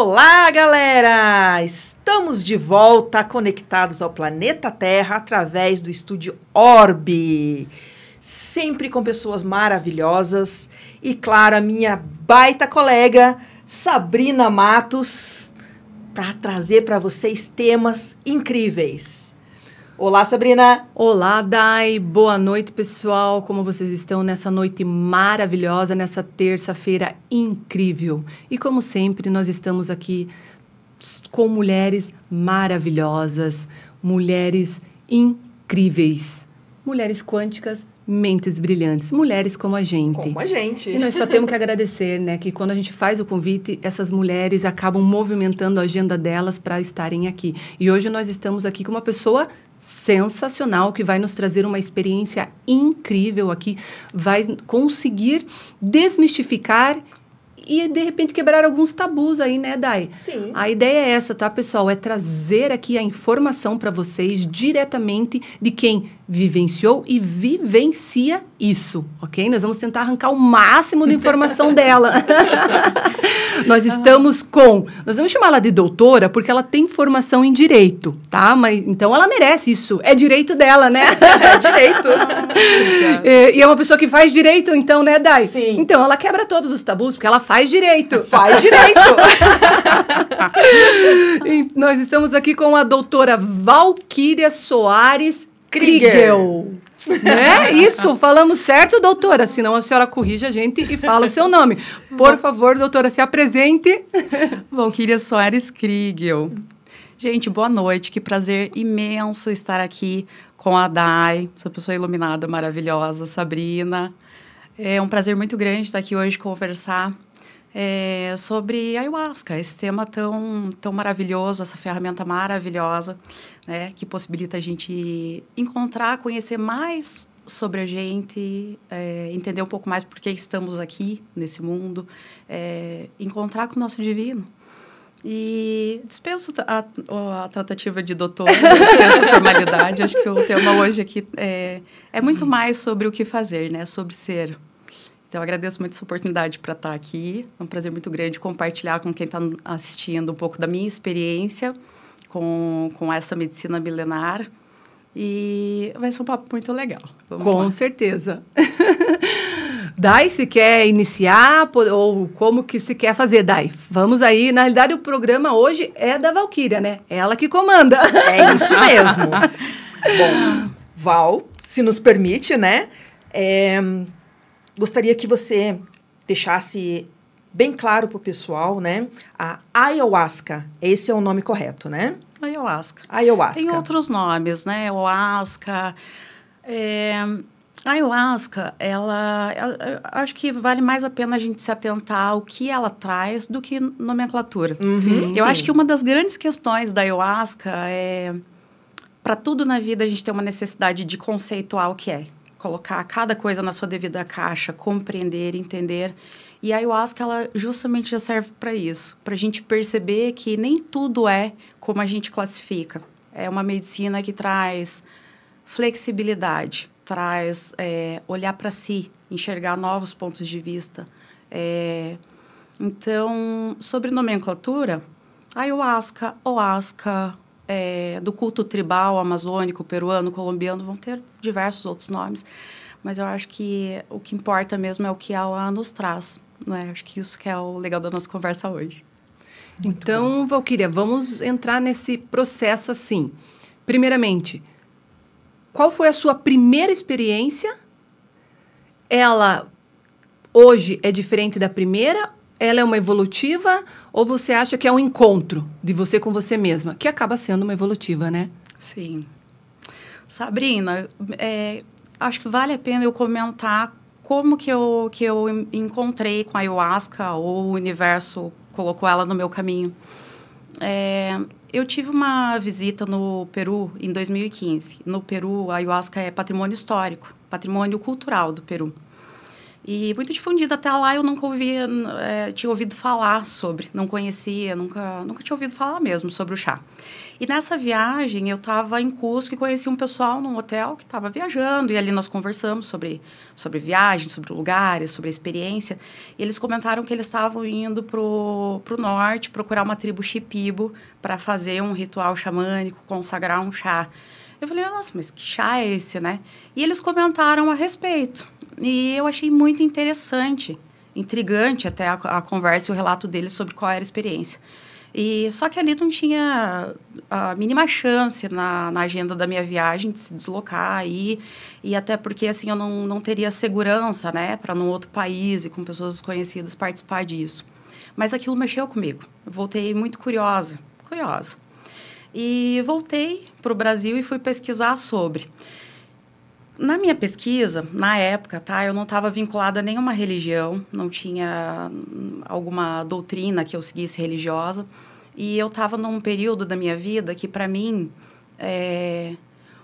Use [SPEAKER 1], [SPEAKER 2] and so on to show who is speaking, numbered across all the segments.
[SPEAKER 1] Olá, galera! Estamos de volta, conectados ao planeta Terra através do estúdio Orbe. Sempre com pessoas maravilhosas e, claro, a minha baita colega Sabrina Matos para trazer para vocês temas incríveis. Olá, Sabrina!
[SPEAKER 2] Olá, Dai! Boa noite, pessoal! Como vocês estão nessa noite maravilhosa, nessa terça-feira incrível? E como sempre, nós estamos aqui com mulheres maravilhosas, mulheres incríveis, mulheres quânticas, mentes brilhantes, mulheres como a gente.
[SPEAKER 1] Como a gente.
[SPEAKER 2] E nós só temos que agradecer, né? Que quando a gente faz o convite, essas mulheres acabam movimentando a agenda delas para estarem aqui. E hoje nós estamos aqui com uma pessoa sensacional, que vai nos trazer uma experiência incrível aqui, vai conseguir desmistificar e, de repente, quebrar alguns tabus aí, né, Dai?
[SPEAKER 1] Sim.
[SPEAKER 2] A ideia é essa, tá, pessoal? É trazer aqui a informação para vocês diretamente de quem vivenciou e vivencia isso, ok? Nós vamos tentar arrancar o máximo de informação dela. Nós vamos chamar ela de doutora porque ela tem formação em direito, tá? Mas então ela merece isso. É direito dela, né?
[SPEAKER 1] É direito.
[SPEAKER 2] E é uma pessoa que faz direito, então, né, Dai?
[SPEAKER 1] Sim.
[SPEAKER 2] Então ela quebra todos os tabus porque ela faz direito.
[SPEAKER 1] Faz direito.
[SPEAKER 2] E nós estamos aqui com a doutora Valquíria Soares Kriegel. Né? Isso, falamos certo, doutora? Senão a senhora corrige a gente e fala o seu nome. Por favor, doutora, se apresente.
[SPEAKER 3] Valquíria Soares Kriegel. Gente, boa noite. Que prazer imenso estar aqui com a Dai, essa pessoa iluminada, maravilhosa, Sabrina. É um prazer muito grande estar aqui hoje conversar sobre ayahuasca, esse tema tão maravilhoso, essa ferramenta maravilhosa, né, que possibilita a gente encontrar, conhecer mais sobre a gente, entender um pouco mais por que estamos aqui nesse mundo, encontrar com o nosso divino. E dispenso a tratativa de doutora, dispenso a formalidade. Acho que o tema hoje aqui é muito mais sobre o que fazer, né, sobre ser. Então, eu agradeço muito essa oportunidade para estar aqui. É um prazer muito grande compartilhar com quem está assistindo um pouco da minha experiência com essa medicina milenar. E vai ser um papo muito legal. Vamos lá.
[SPEAKER 2] Com certeza. Dai, se quer iniciar ou como que se quer fazer, Dai? Vamos aí. Na realidade, o programa hoje é da Valquíria, né? É ela que comanda.
[SPEAKER 1] É isso mesmo. Bom, Val, se nos permite, né? Gostaria que você deixasse bem claro para o pessoal, né? A ayahuasca, esse é o nome correto, né?
[SPEAKER 3] Ayahuasca.
[SPEAKER 1] Ayahuasca.
[SPEAKER 3] Tem outros nomes, né? Ayahuasca. A ayahuasca, ela acho que vale mais a pena a gente se atentar ao que ela traz do que nomenclatura.
[SPEAKER 1] Sim,
[SPEAKER 3] Eu acho que uma das grandes questões da ayahuasca para tudo na vida a gente tem uma necessidade de conceituar o que é. Colocar cada coisa na sua devida caixa, compreender, entender. E a ayahuasca, ela justamente já serve para isso. Para a gente perceber que nem tudo é como a gente classifica. É uma medicina que traz flexibilidade, traz olhar para si, enxergar novos pontos de vista. Então, sobre nomenclatura, ayahuasca, oasca, do culto tribal, amazônico, peruano, colombiano, vão ter diversos outros nomes, mas eu acho que o que importa mesmo é o que ela nos traz, né? Acho que isso que é o legal da nossa conversa hoje.
[SPEAKER 2] Então, Valquíria, vamos entrar nesse processo assim. Primeiramente, qual foi a sua primeira experiência? Ela hoje é diferente da primeira? Ela é uma evolutiva ou você acha que é um encontro de você com você mesma? Que acaba sendo uma evolutiva, né?
[SPEAKER 3] Sim. Sabrina, acho que vale a pena eu comentar como que eu encontrei com a ayahuasca ou o universo colocou ela no meu caminho. Eu tive uma visita no Peru em 2015. No Peru, a ayahuasca é patrimônio histórico, patrimônio cultural do Peru. E muito difundida. Até lá eu nunca tinha ouvido falar sobre, não conhecia, nunca tinha ouvido falar mesmo sobre o chá. E nessa viagem eu estava em Cusco e conheci um pessoal num hotel que estava viajando, e ali nós conversamos sobre viagem, sobre lugares, sobre a experiência. E eles comentaram que eles estavam indo pro norte procurar uma tribo Shipibo para fazer um ritual xamânico, consagrar um chá. Eu falei, nossa, mas que chá é esse, né? E eles comentaram a respeito. E eu achei muito interessante, intrigante até a conversa e o relato deles sobre qual era a experiência. E só que ali não tinha a mínima chance na agenda da minha viagem de se deslocar aí, e até porque assim eu não teria segurança, né, para num outro país e com pessoas desconhecidas participar disso. Mas aquilo mexeu comigo. Eu voltei muito curiosa. E voltei para o Brasil e fui pesquisar sobre. Na minha pesquisa, na época, tá, eu não estava vinculada a nenhuma religião, não tinha alguma doutrina que eu seguisse religiosa, e eu estava num período da minha vida que, para mim,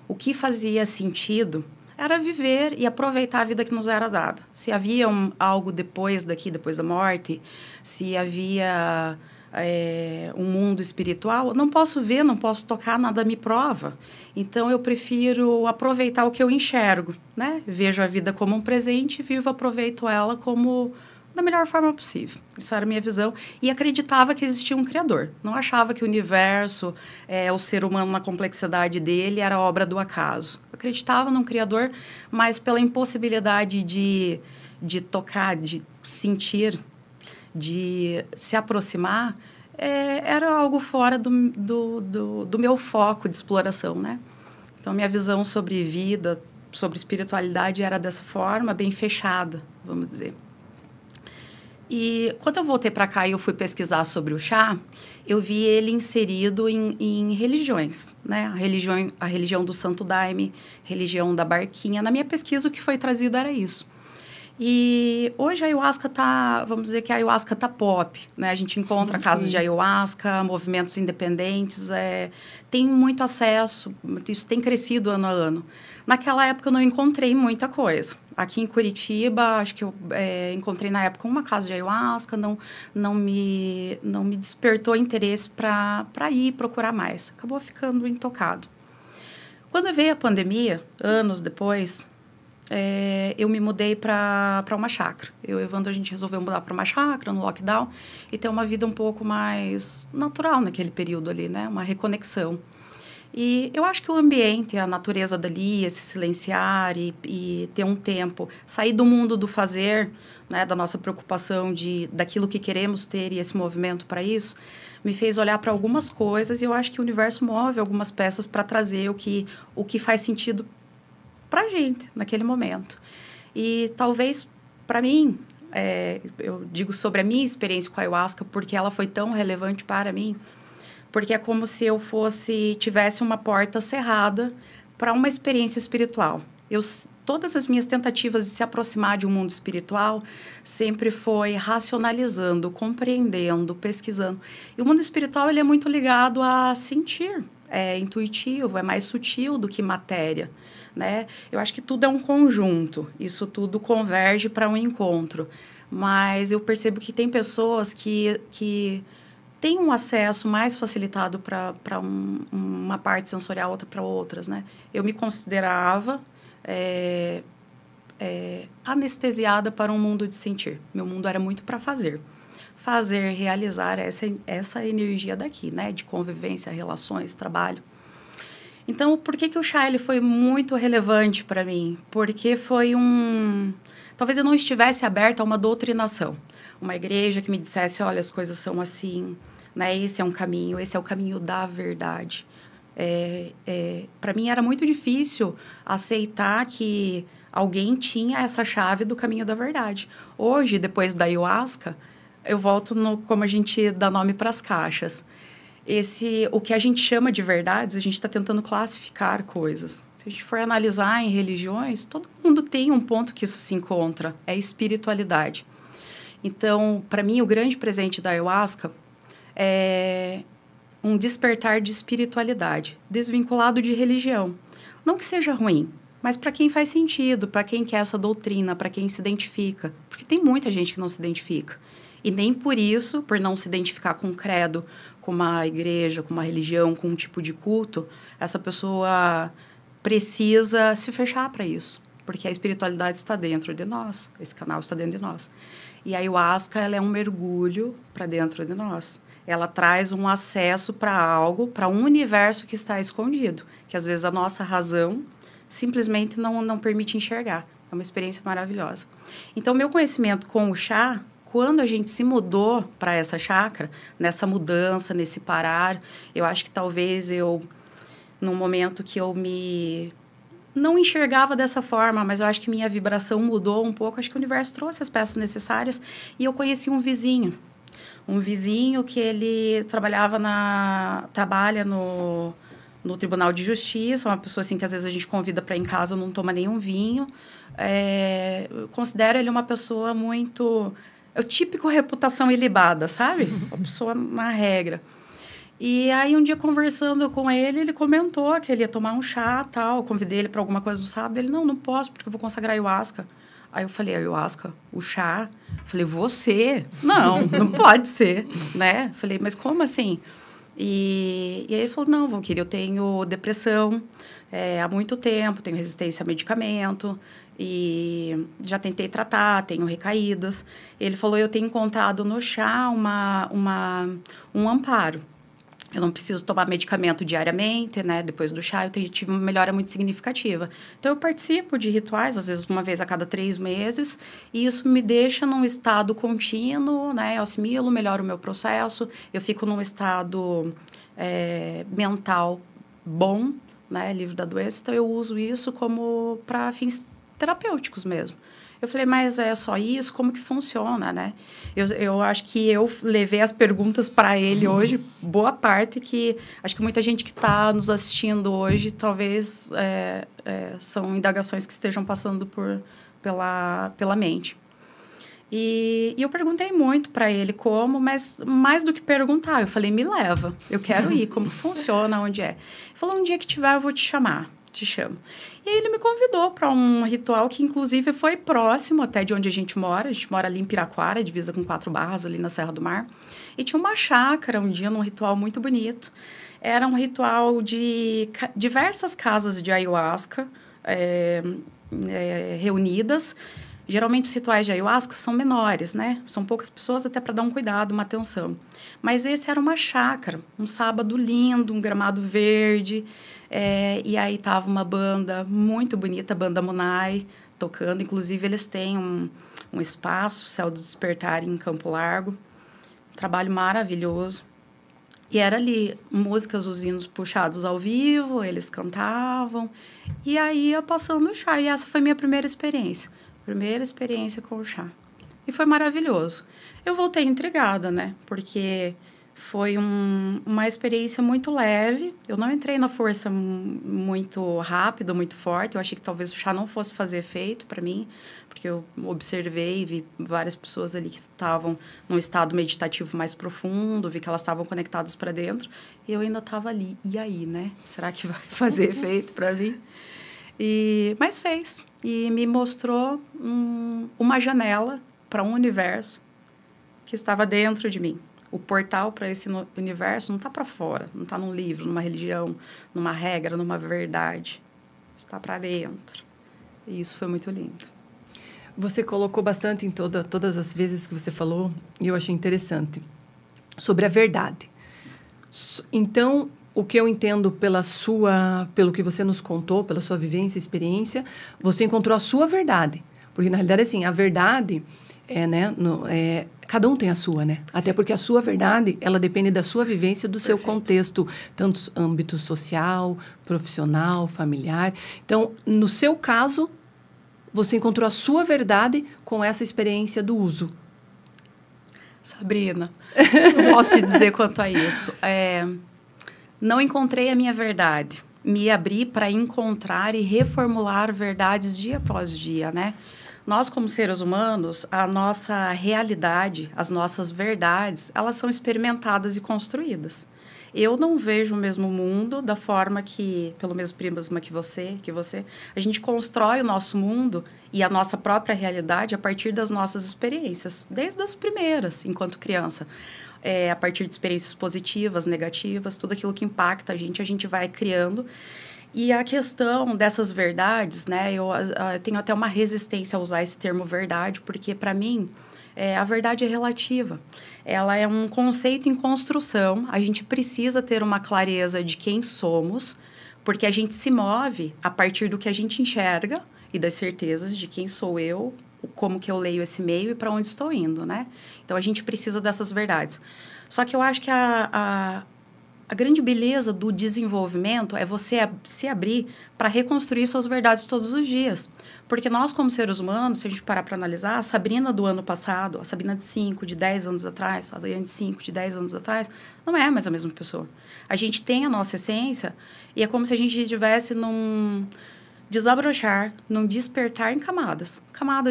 [SPEAKER 3] o que fazia sentido era viver e aproveitar a vida que nos era dada. Se havia algo depois da morte, se havia um mundo espiritual, não posso ver, não posso tocar, nada me prova. Então, eu prefiro aproveitar o que eu enxergo, né? Vejo a vida como um presente, aproveito ela como da melhor forma possível. Essa era a minha visão. E acreditava que existia um Criador. Não achava que o universo, o ser humano na complexidade dele, era obra do acaso. Acreditava num Criador, mas pela impossibilidade de tocar, de sentir, de se aproximar, era algo fora do meu foco de exploração, né? Então, minha visão sobre vida, sobre espiritualidade era dessa forma, bem fechada, vamos dizer. E quando eu voltei para cá e eu fui pesquisar sobre o chá, eu vi ele inserido em religiões, né? A religião do Santo Daime, religião da Barquinha. Na minha pesquisa, o que foi trazido era isso. E hoje a ayahuasca vamos dizer que a ayahuasca tá pop, né? A gente encontra casas de ayahuasca, movimentos independentes, tem muito acesso, isso tem crescido ano a ano. Naquela época eu não encontrei muita coisa. Aqui em Curitiba, acho que eu encontrei na época uma casa de ayahuasca, não me despertou interesse para ir procurar mais. Acabou ficando intocado. Quando veio a pandemia, anos depois, eu me mudei para uma chácara. Eu e o Evandro, a gente resolveu mudar para uma chácara no lockdown e ter uma vida um pouco mais natural naquele período ali, né? Uma reconexão. E eu acho que o ambiente, a natureza dali, esse silenciar e ter um tempo, sair do mundo do fazer, né? Da nossa preocupação daquilo que queremos ter e esse movimento para isso, me fez olhar para algumas coisas e eu acho que o universo move algumas peças para trazer o que faz sentido para a gente, naquele momento. E talvez, para mim, eu digo sobre a minha experiência com a ayahuasca, porque ela foi tão relevante para mim, porque é como se eu tivesse uma porta cerrada para uma experiência espiritual. Todas as minhas tentativas de se aproximar de um mundo espiritual sempre foi racionalizando, compreendendo, pesquisando. E o mundo espiritual ele é muito ligado a sentir, é intuitivo, é mais sutil do que matéria. Né? Eu acho que tudo é um conjunto, isso tudo converge para um encontro, mas eu percebo que tem pessoas que têm um acesso mais facilitado para uma parte sensorial, outra para outras. Né? Eu me considerava anestesiada para um mundo de sentir. Meu mundo era muito para fazer, realizar essa energia daqui, né? De convivência, relações, trabalho. Então, por que o chá ele foi muito relevante para mim? Porque foi talvez eu não estivesse aberta a uma doutrinação. Uma igreja que me dissesse, olha, as coisas são assim, né? Esse é um caminho, esse é o caminho da verdade. Para mim era muito difícil aceitar que alguém tinha essa chave do caminho da verdade. Hoje, depois da ayahuasca, eu volto como a gente dá nome para as caixas. O que a gente chama de verdades, a gente está tentando classificar coisas. Se a gente for analisar em religiões, todo mundo tem um ponto que isso se encontra, é espiritualidade. Então, para mim, o grande presente da ayahuasca é um despertar de espiritualidade, desvinculado de religião. Não que seja ruim, mas para quem faz sentido, para quem quer essa doutrina, para quem se identifica. Porque tem muita gente que não se identifica. E nem por isso, por não se identificar com um credo, com uma igreja, com uma religião, com um tipo de culto, essa pessoa precisa se fechar para isso. Porque a espiritualidade está dentro de nós, esse canal está dentro de nós. E a ayahuasca, ela é um mergulho para dentro de nós. Ela traz um acesso para algo, para um universo que está escondido, que às vezes a nossa razão simplesmente não permite enxergar. É uma experiência maravilhosa. Então, meu conhecimento com o chá, quando a gente se mudou para essa chácara, nessa mudança, nesse parar, eu acho que talvez num momento que eu não enxergava dessa forma, mas eu acho que minha vibração mudou um pouco, acho que o universo trouxe as peças necessárias e eu conheci um vizinho que ele trabalha no Tribunal de Justiça, uma pessoa assim que às vezes a gente convida para ir em casa, não toma nenhum vinho. Eu considero ele uma pessoa muito... É o típico reputação ilibada, sabe? Uma pessoa na regra. E aí, um dia, conversando com ele, ele comentou que ele ia tomar um chá, tal. Eu convidei ele para alguma coisa no sábado. Ele, não posso, porque eu vou consagrar ayahuasca. Aí eu falei, ayahuasca? O chá? Eu falei, você? Não pode ser, né? Eu falei, mas como assim? E aí ele falou, não, Valquíria, eu tenho depressão há muito tempo, tenho resistência a medicamento e já tentei tratar, tenho recaídas. Ele falou, eu tenho encontrado no chá um amparo. Eu não preciso tomar medicamento diariamente, né? Depois do chá, eu tive uma melhora muito significativa. Então, eu participo de rituais, às vezes uma vez a cada 3 meses, e isso me deixa num estado contínuo, né? Eu assimilo, melhoro o meu processo, eu fico num estado mental bom, né? Livre da doença. Então, eu uso isso como para fins terapêuticos mesmo. Eu falei, mas é só isso? Como que funciona, né? Eu acho que eu levei as perguntas para ele hoje, boa parte, que acho que muita gente que está nos assistindo hoje, talvez são indagações que estejam passando pela mente. E eu perguntei muito para ele como, mas mais do que perguntar, eu falei, me leva, eu quero ir, como que funciona, onde é? Ele falou, um dia que tiver, eu vou te chamar. Te chamo. E aí ele me convidou para um ritual que, inclusive, foi próximo até de onde a gente mora. A gente mora ali em Piraquara, divisa com 4 Barras, ali na Serra do Mar. E tinha uma chácara um dia, num ritual muito bonito. Era um ritual de diversas casas de ayahuasca reunidas. Geralmente, os rituais de ayahuasca são menores, né? São poucas pessoas, até para dar um cuidado, uma atenção. Mas esse era uma chácara, um sábado lindo, um gramado verde. E aí estava uma banda muito bonita, a Banda Munai, tocando. Inclusive, eles têm um espaço, Céu do Despertar, em Campo Largo. Um trabalho maravilhoso. E era ali, músicas, os hinos puxados ao vivo, eles cantavam. E aí, eu passando o chá. E essa foi a minha primeira experiência. Primeira experiência com o chá. E foi maravilhoso. Eu voltei intrigada, né? Porque foi uma experiência muito leve. Eu não entrei na força muito rápida, muito forte. Eu achei que talvez o chá não fosse fazer efeito para mim, porque eu observei e vi várias pessoas ali que estavam num estado meditativo mais profundo, vi que elas estavam conectadas para dentro, e eu ainda estava ali. E aí, né? Será que vai fazer efeito para mim? Mas fez. E me mostrou uma janela para um universo que estava dentro de mim. O portal para esse universo não está para fora, não está num livro, numa religião, numa regra, numa verdade. Está para dentro. E isso foi muito lindo.
[SPEAKER 2] Você colocou bastante em todas as vezes que você falou, e eu achei interessante, sobre a verdade. Então, o que eu entendo pelo que você nos contou, pela sua vivência, experiência, você encontrou a sua verdade. Porque, na realidade, assim, a verdade cada um tem a sua, né? Até porque a sua verdade, ela depende da sua vivência, do seu contexto, tanto âmbito social, profissional, familiar. Então, no seu caso, você encontrou a sua verdade com essa experiência do uso.
[SPEAKER 3] Sabrina, eu posso te dizer quanto a isso. Não encontrei a minha verdade. Me abri para encontrar e reformular verdades dia após dia, né? Nós, como seres humanos, a nossa realidade, as nossas verdades, elas são experimentadas e construídas. Eu não vejo o mesmo mundo da forma que, pelo mesmo prisma que você. A gente constrói o nosso mundo e a nossa própria realidade a partir das nossas experiências, desde as primeiras, enquanto criança. A partir de experiências positivas, negativas, tudo aquilo que impacta a gente vai criando. E a questão dessas verdades, né, eu tenho até uma resistência a usar esse termo verdade, porque, para mim, a verdade é relativa. Ela é um conceito em construção. A gente precisa ter uma clareza de quem somos, porque a gente se move a partir do que a gente enxerga e das certezas de quem sou eu, como que eu leio esse meio e para onde estou indo, né? Então, a gente precisa dessas verdades. Só que eu acho que a grande beleza do desenvolvimento é você se abrir para reconstruir suas verdades todos os dias. Porque nós, como seres humanos, se a gente parar para analisar, a Sabrina do ano passado, a Sabrina de 5, de 10 anos atrás, a Daiane de 5, de 10 anos atrás, não é mais a mesma pessoa. A gente tem a nossa essência e é como se a gente estivesse num desabrochar, num despertar em camadas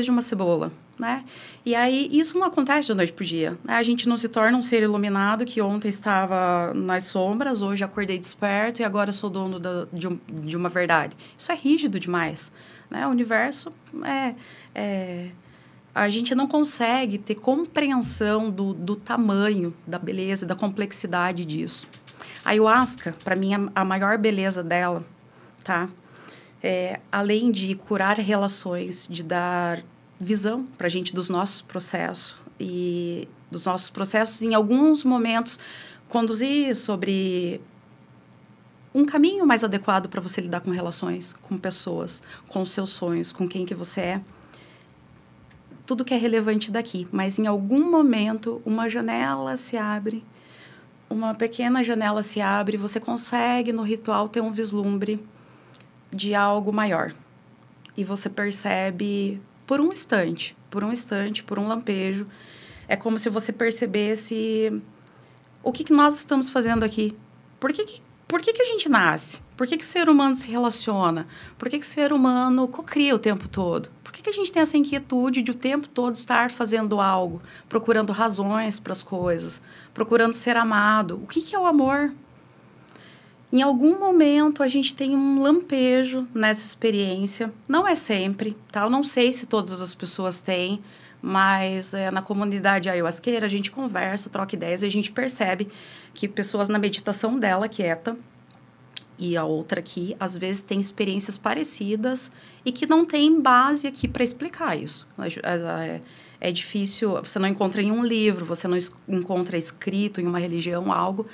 [SPEAKER 3] de uma cebola, né? E aí, isso não acontece de noite para o dia, né? A gente não se torna um ser iluminado que ontem estava nas sombras, hoje acordei desperto e agora sou dono de uma verdade. Isso é rígido demais, né? O universo a gente não consegue ter compreensão do tamanho, da beleza, da complexidade disso. A ayahuasca, para mim, a maior beleza dela, tá? Além de curar relações, de dar visão para a gente dos nossos processos e dos nossos processos, em alguns momentos, conduzir sobre um caminho mais adequado para você lidar com relações, com pessoas, com os seus sonhos, com quem que você é. Tudo que é relevante daqui, mas em algum momento uma janela se abre, uma pequena janela se abre, você consegue no ritual ter um vislumbre de algo maior. E você percebe por um instante, por um lampejo. É como se você percebesse o que nós estamos fazendo aqui. Por que a gente nasce? Por que o ser humano se relaciona? Por que o ser humano cocria o tempo todo? Por que a gente tem essa inquietude de o tempo todo estar fazendo algo, procurando razões para as coisas, procurando ser amado? O que é o amor? Em algum momento, a gente tem um lampejo nessa experiência. Não é sempre, tá? Eu não sei se todas as pessoas têm, mas na comunidade ayahuasqueira, a gente conversa, troca ideias e a gente percebe que pessoas na meditação dela, quieta, e a outra aqui, às vezes tem experiências parecidas e que não tem base aqui para explicar isso. É difícil, você não encontra em um livro, você não encontra escrito em uma religião, algo,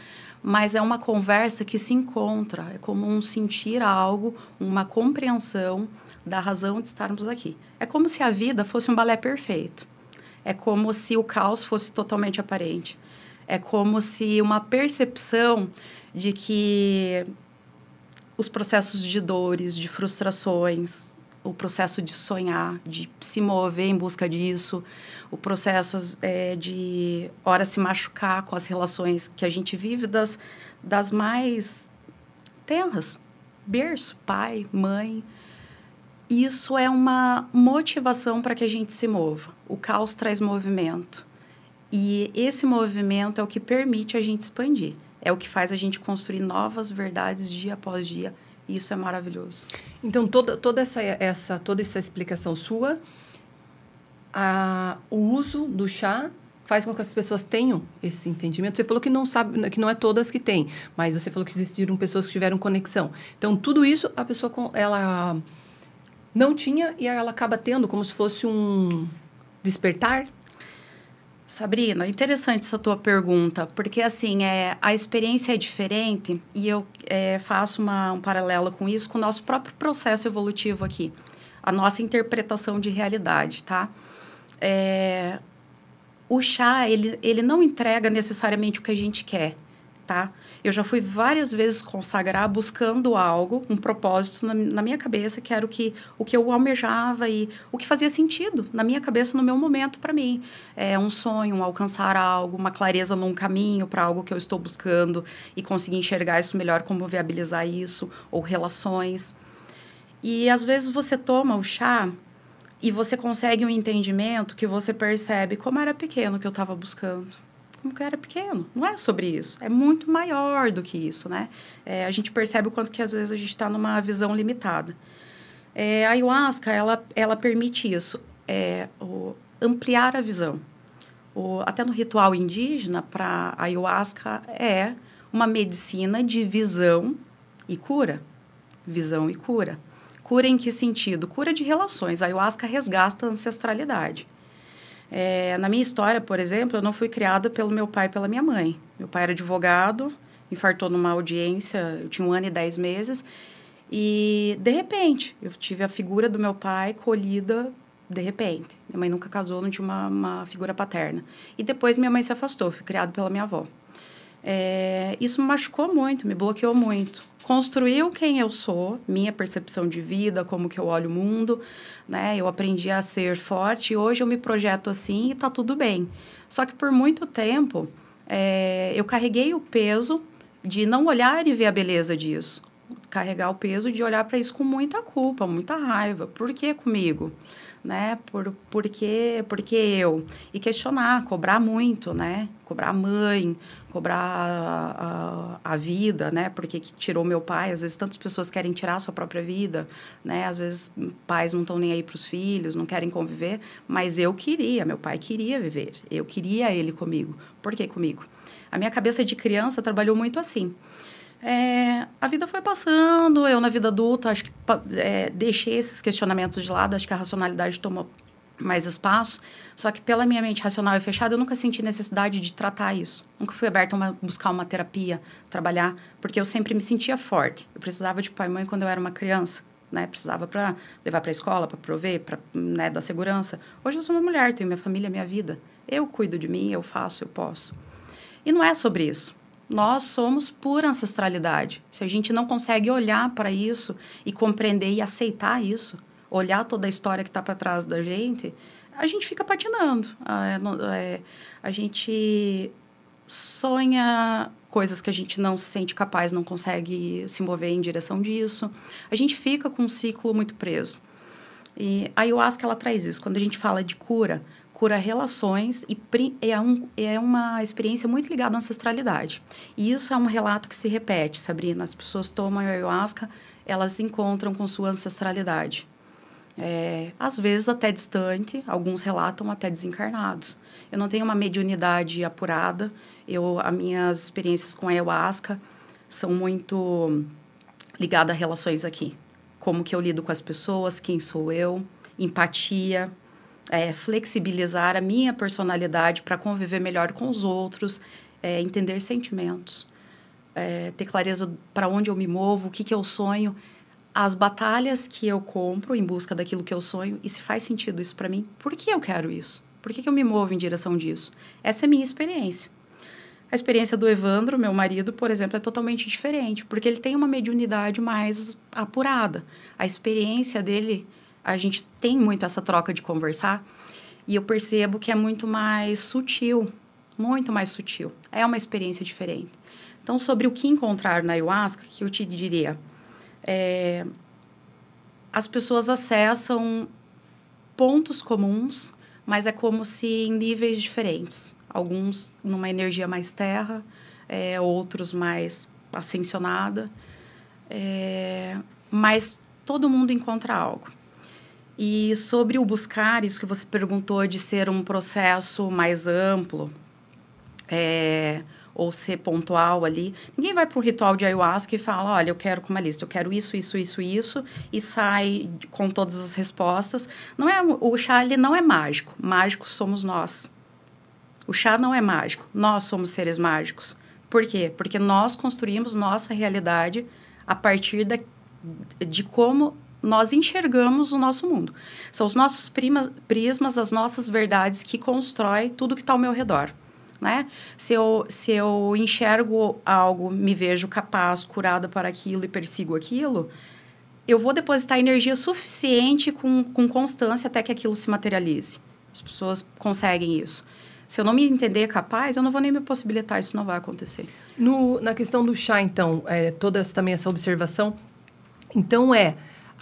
[SPEAKER 3] mas é uma conversa que se encontra, é como um sentir algo, uma compreensão da razão de estarmos aqui. É como se a vida fosse um balé perfeito. É como se o caos fosse totalmente aparente. É como se uma percepção de que os processos de dores, de frustrações, o processo de sonhar, de se mover em busca disso, o processo de, ora, se machucar com as relações que a gente vive das mais tenras, berço, pai, mãe. Isso é uma motivação para que a gente se mova. O caos traz movimento. E esse movimento é o que permite a gente expandir. É o que faz a gente construir novas verdades dia após dia. E isso é maravilhoso.
[SPEAKER 2] Então, toda essa explicação sua, o uso do chá faz com que as pessoas tenham esse entendimento. Você falou que não sabe, que não é todas que têm, mas você falou que existiram pessoas que tiveram conexão. Então, tudo isso a pessoa ela não tinha e ela acaba tendo como se fosse um despertar.
[SPEAKER 3] Sabrina, interessante essa tua pergunta, porque assim, a experiência é diferente e eu faço um paralelo com isso, com o nosso próprio processo evolutivo aqui, a nossa interpretação de realidade, tá? O chá, ele não entrega necessariamente o que a gente quer, tá? Eu já fui várias vezes consagrar buscando algo, um propósito na minha cabeça, que era o que eu almejava e o que fazia sentido na minha cabeça, no meu momento, para mim. Um sonho, alcançar algo, uma clareza num caminho para algo que eu estou buscando e conseguir enxergar isso melhor, como viabilizar isso, ou relações. E, às vezes, você toma o chá E você consegue um entendimento que você percebe como era pequeno que eu estava buscando. Como que eu era pequeno. Não é sobre isso. É muito maior do que isso, né? A gente percebe o quanto que, às vezes, a gente está numa visão limitada. A ayahuasca, ela permite isso. Ampliar a visão. Até no ritual indígena, para a ayahuasca, é uma medicina de visão e cura. Visão e cura. Cura em que sentido? Cura de relações. A ayahuasca resgata a ancestralidade. Na minha história, por exemplo, eu não fui criada pelo meu pai e pela minha mãe. Meu pai era advogado, infartou numa audiência, eu tinha 1 ano e 10 meses. E, de repente, eu tive a figura do meu pai colhida de repente. Minha mãe nunca casou, não tinha uma figura paterna. E depois minha mãe se afastou, fui criada pela minha avó. Isso me machucou muito, me bloqueou muito. Construiu quem eu sou, minha percepção de vida, como que eu olho o mundo, né? Eu aprendi a ser forte e hoje eu me projeto assim e tá tudo bem. Só que por muito tempo, eu carreguei o peso de não olhar e ver a beleza disso. Carregar o peso de olhar para isso com muita culpa, muita raiva. Por que comigo? Né? Por que eu? E questionar, cobrar muito, né? Cobrar a mãe, cobrar a vida, né? Porque que tirou meu pai. Às vezes, tantas pessoas querem tirar a sua própria vida, né? Às vezes, pais não estão nem aí para os filhos, não querem conviver. Mas eu queria, meu pai queria viver. Eu queria ele comigo. Por que comigo? A minha cabeça de criança trabalhou muito assim. A vida foi passando, eu na vida adulta, acho que deixei esses questionamentos de lado, acho que a racionalidade tomou mais espaço, só que pela minha mente racional e fechada, eu nunca senti necessidade de tratar isso. Nunca fui aberta a buscar uma terapia, trabalhar, porque eu sempre me sentia forte. Eu precisava de pai e mãe quando eu era uma criança, né? Precisava para levar para a escola, para prover, para, né, dar segurança. Hoje eu sou uma mulher, tenho minha família, minha vida. Eu cuido de mim, eu faço, eu posso. E não é sobre isso. Nós somos pura ancestralidade. Se a gente não consegue olhar para isso e compreender e aceitar isso, olhar toda a história que está para trás da gente, a gente fica patinando. A gente sonha coisas que a gente não se sente capaz, não consegue se mover em direção disso. A gente fica com um ciclo muito preso. E a ayahuasca, ela traz isso. Quando a gente fala de cura relações e é uma experiência muito ligada à ancestralidade. E isso é um relato que se repete, Sabrina. As pessoas tomam a ayahuasca, elas se encontram com sua ancestralidade. Às vezes até distante, alguns relatam até desencarnados. Eu não tenho uma mediunidade apurada. As minhas experiências com a ayahuasca são muito ligadas a relações aqui. Como que eu lido com as pessoas, quem sou eu, empatia, flexibilizar a minha personalidade para conviver melhor com os outros, entender sentimentos, ter clareza para onde eu me movo, o que eu sonho, as batalhas que eu compro em busca daquilo que eu sonho e se faz sentido isso para mim, por que eu quero isso? Por que eu me movo em direção disso? Essa é a minha experiência. A experiência do Evandro, meu marido, por exemplo, é totalmente diferente, porque ele tem uma mediunidade mais apurada. A experiência dele, a gente tem muito essa troca de conversar e eu percebo que é muito mais sutil, muito mais sutil. É uma experiência diferente. Então, sobre o que encontrar na ayahuasca, que eu te diria, as pessoas acessam pontos comuns, mas é como se em níveis diferentes. Alguns numa energia mais terra, outros mais ascensionada, mas todo mundo encontra algo. E sobre o buscar, isso que você perguntou de ser um processo mais amplo, ou ser pontual ali, ninguém vai para o ritual de ayahuasca e fala, olha, eu quero com uma lista, eu quero isso, isso, isso, isso, e sai com todas as respostas. O chá, ele não é mágico, mágicos somos nós. O chá não é mágico, nós somos seres mágicos. Por quê? Porque nós construímos nossa realidade a partir de como nós enxergamos o nosso mundo. São os nossos prismas, as nossas verdades que constroem tudo que está ao meu redor. Né? Se eu enxergo algo, me vejo capaz, curada para aquilo e persigo aquilo, eu vou depositar energia suficiente com constância até que aquilo se materialize. As pessoas conseguem isso. Se eu não me entender capaz, eu não vou nem me possibilitar, isso não vai acontecer. Na
[SPEAKER 2] questão do chá, então, toda também essa observação, então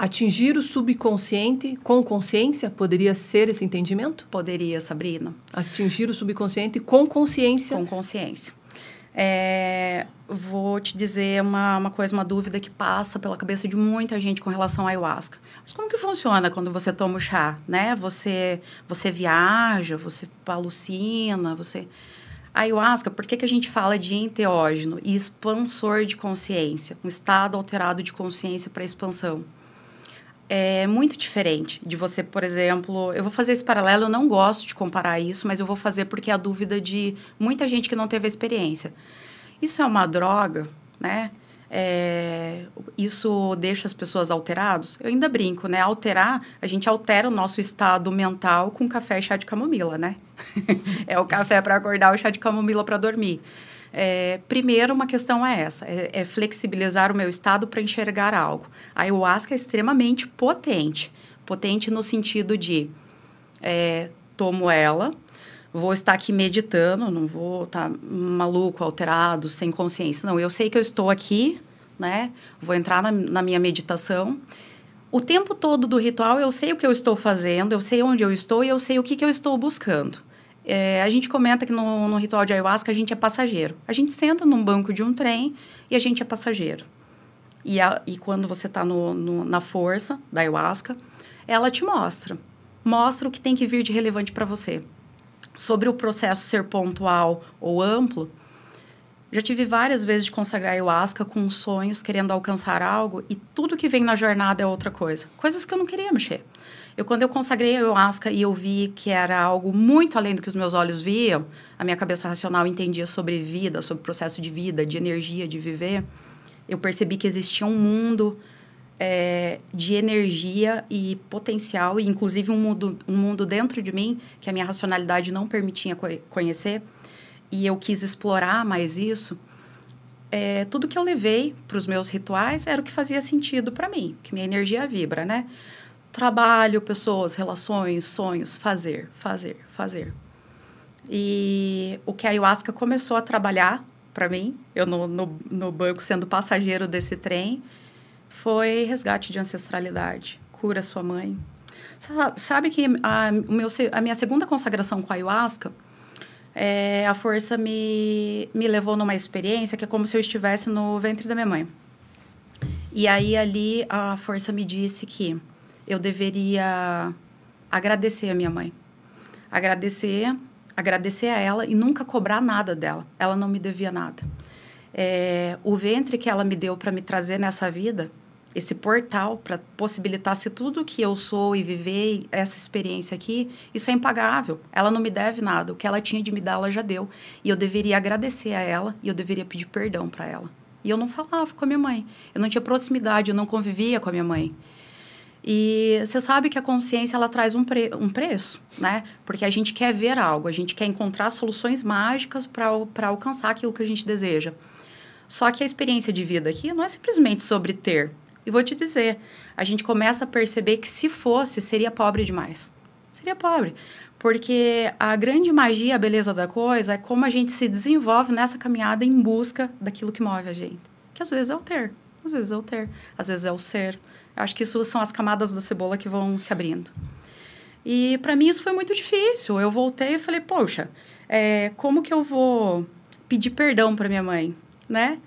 [SPEAKER 2] Atingir o subconsciente com consciência? Poderia ser esse entendimento?
[SPEAKER 3] Poderia, Sabrina.
[SPEAKER 2] Atingir o subconsciente com consciência.
[SPEAKER 3] Com consciência. Vou te dizer uma coisa, uma dúvida que passa pela cabeça de muita gente com relação à ayahuasca. Mas como que funciona quando você toma o chá, né? Você viaja, você alucina, A ayahuasca, por que a gente fala de enteógeno e expansor de consciência? Um estado alterado de consciência para expansão. É muito diferente de você, por exemplo... Eu vou fazer esse paralelo, eu não gosto de comparar isso, mas eu vou fazer porque é a dúvida de muita gente que não teve a experiência. Isso é uma droga, né? Isso deixa as pessoas alteradas? Eu ainda brinco, né? Alterar, a gente altera o nosso estado mental com café e chá de camomila, né? É o café para acordar, o chá de camomila para dormir. Primeiro, uma questão é essa, é flexibilizar o meu estado para enxergar algo. A ayahuasca é extremamente potente. Potente no sentido de, tomo ela, vou estar aqui meditando, não vou estar maluco, alterado, sem consciência. Não, eu sei que eu estou aqui, né? Vou entrar na minha meditação. O tempo todo do ritual, eu sei o que eu estou fazendo, eu sei onde eu estou e eu sei o que eu estou buscando. A gente comenta que no ritual de ayahuasca a gente é passageiro. A gente senta num banco de um trem e a gente é passageiro. E quando você está na força da ayahuasca, ela te mostra o que tem que vir de relevante para você. Sobre o processo ser pontual ou amplo, já tive várias vezes de consagrar ayahuasca com sonhos, querendo alcançar algo, e tudo que vem na jornada é outra coisa. Coisas que eu não queria mexer. Quando eu consagrei a ayahuasca e eu vi que era algo muito além do que os meus olhos viam, a minha cabeça racional entendia sobre vida, sobre processo de vida, de energia, de viver, eu percebi que existia um mundo de energia e potencial, e inclusive um mundo dentro de mim que a minha racionalidade não permitia conhecer, e eu quis explorar mais isso. Tudo que eu levei para os meus rituais era o que fazia sentido para mim, que minha energia vibra, né? Trabalho, pessoas, relações, sonhos, fazer. E o que a ayahuasca começou a trabalhar para mim, eu no banco sendo passageiro desse trem, foi resgate de ancestralidade, cura sua mãe. Sabe que a minha segunda consagração com a ayahuasca, a força me levou numa experiência que é como se eu estivesse no ventre da minha mãe. E aí ali a força me disse que eu deveria agradecer a minha mãe. Agradecer a ela e nunca cobrar nada dela. Ela não me devia nada. O ventre que ela me deu para me trazer nessa vida, esse portal para possibilitar se tudo que eu sou e viver essa experiência aqui, isso é impagável. Ela não me deve nada. O que ela tinha de me dar, ela já deu. E eu deveria agradecer a ela e eu deveria pedir perdão para ela. E eu não falava com a minha mãe. Eu não tinha proximidade, eu não convivia com a minha mãe. E você sabe que a consciência, ela traz um preço, né? Porque a gente quer ver algo, a gente quer encontrar soluções mágicas para alcançar aquilo que a gente deseja. Só que a experiência de vida aqui não é simplesmente sobre ter. E vou te dizer, a gente começa a perceber que se fosse, seria pobre demais. Seria pobre. Porque a grande magia, a beleza da coisa, é como a gente se desenvolve nessa caminhada em busca daquilo que move a gente. Que às vezes é o ter, às vezes é o ter, às vezes é o ser. Acho que isso são as camadas da cebola que vão se abrindo. E, para mim, isso foi muito difícil. Eu voltei e falei, poxa, como que eu vou pedir perdão para minha mãe, né?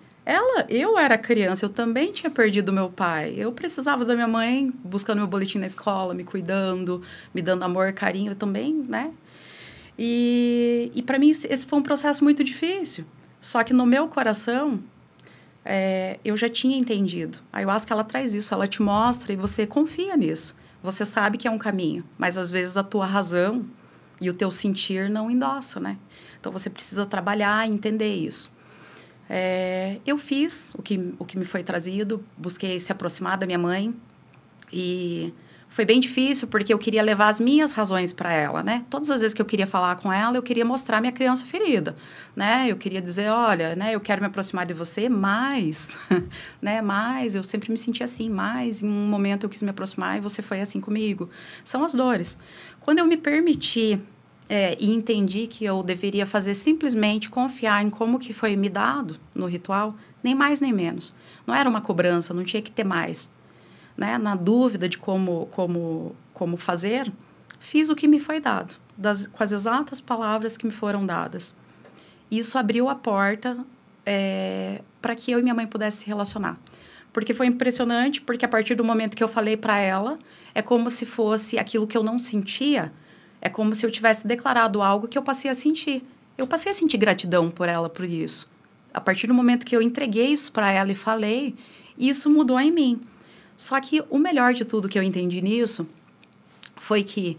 [SPEAKER 3] Eu era criança, eu também tinha perdido meu pai. Eu precisava da minha mãe, buscando meu boletim na escola, me cuidando, me dando amor, carinho, eu também, né? E para mim, esse foi um processo muito difícil. Só que no meu coração... eu já tinha entendido. A ayahuasca, ela traz isso, ela te mostra e você confia nisso. Você sabe que é um caminho, mas às vezes a tua razão e o teu sentir não endossa, né? Então, você precisa trabalhar e entender isso. Eu fiz o que me foi trazido, busquei se aproximar da minha mãe e foi bem difícil porque eu queria levar as minhas razões para ela, né? Todas as vezes que eu queria falar com ela, eu queria mostrar minha criança ferida, né? Eu queria dizer, olha, né, eu quero me aproximar de você, mas, né, mas eu sempre me senti assim, mas em um momento eu quis me aproximar e você foi assim comigo. São as dores. Quando eu me permiti e entendi que eu deveria fazer simplesmente confiar em como que foi me dado no ritual, nem mais nem menos. Não era uma cobrança, não tinha que ter mais. né, na dúvida de como fazer, fiz o que me foi dado, com as exatas palavras que me foram dadas. Isso abriu a porta para que eu e minha mãe pudessem se relacionar. Porque foi impressionante, porque a partir do momento que eu falei para ela, é como se fosse aquilo que eu não sentia, é como se eu tivesse declarado algo que eu passei a sentir. Eu passei a sentir gratidão por ela, por isso. A partir do momento que eu entreguei isso para ela e falei, isso mudou em mim. Só que o melhor de tudo que eu entendi nisso foi que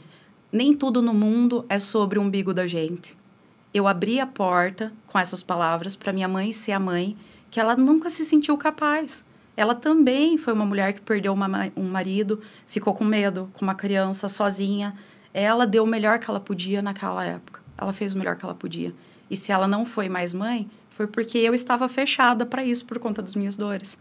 [SPEAKER 3] nem tudo no mundo é sobre o umbigo da gente. Eu abri a porta com essas palavras para minha mãe ser a mãe que ela nunca se sentiu capaz. Ela também foi uma mulher que perdeu um marido, ficou com medo, com uma criança sozinha. Ela deu o melhor que ela podia naquela época. Ela fez o melhor que ela podia. E se ela não foi mais mãe, foi porque eu estava fechada para isso por conta das minhas dores.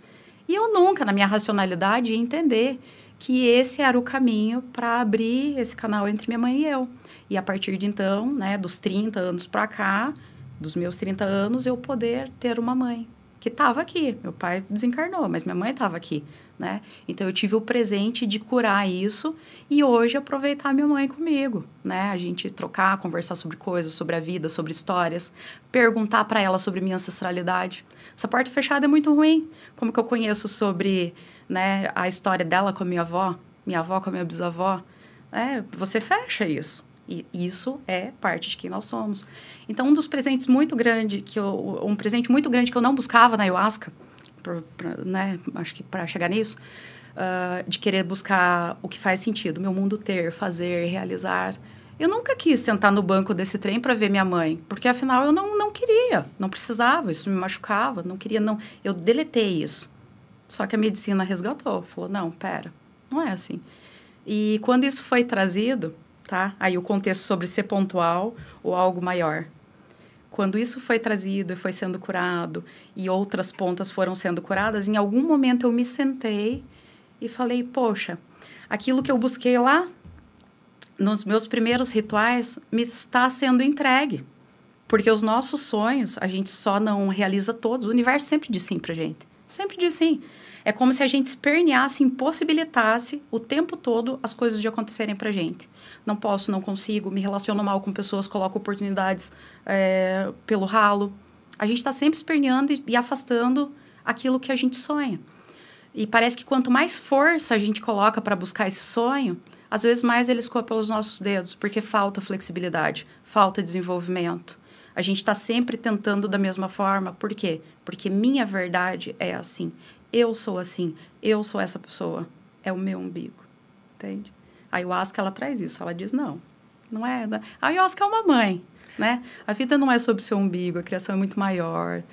[SPEAKER 3] E eu nunca, na minha racionalidade, ia entender que esse era o caminho para abrir esse canal entre minha mãe e eu. E a partir de então, né, dos 30 anos para cá, dos meus 30 anos, eu poder ter uma mãe que estava aqui. Meu pai desencarnou, mas minha mãe estava aqui, né? Então, eu tive o presente de curar isso e hoje aproveitar minha mãe comigo, né? A gente trocar, conversar sobre coisas, sobre a vida, sobre histórias, perguntar para ela sobre minha ancestralidade. Essa porta fechada é muito ruim. Como que eu conheço sobre, né, a história dela com a minha avó com a minha bisavó? Você fecha isso. E isso é parte de quem nós somos. Então, um dos presentes muito grande um presente muito grande que eu não buscava na ayahuasca, né, acho que para chegar nisso, de querer buscar o que faz sentido, meu mundo ter, fazer, realizar. Eu nunca quis sentar no banco desse trem para ver minha mãe, porque afinal eu não queria, não precisava, isso me machucava, não queria, não. Eu deletei isso. Só que a medicina resgatou, falou, não, pera, não é assim. E quando isso foi trazido, tá? Aí o contexto sobre ser pontual ou algo maior. Quando isso foi trazido e foi sendo curado e outras pontas foram sendo curadas, em algum momento eu me sentei e falei, poxa, aquilo que eu busquei lá nos meus primeiros rituais me está sendo entregue. Porque os nossos sonhos, a gente só não realiza todos. O universo sempre diz sim pra gente. Sempre diz sim. É como se a gente esperneasse, impossibilitasse o tempo todo as coisas de acontecerem pra gente. Não posso, não consigo, me relaciono mal com pessoas, coloco oportunidades pelo ralo. A gente está sempre esperneando e afastando aquilo que a gente sonha. E parece que quanto mais força a gente coloca para buscar esse sonho, às vezes mais ele escoa pelos nossos dedos, porque falta flexibilidade, falta desenvolvimento. A gente está sempre tentando da mesma forma. Por quê? Porque minha verdade é assim. Eu sou assim. Eu sou essa pessoa. É o meu umbigo. Entende? A ayahuasca, ela traz isso. Ela diz, não é... A ayahuasca é uma mãe, né? A vida não é sobre o seu umbigo. A criação é muito maior.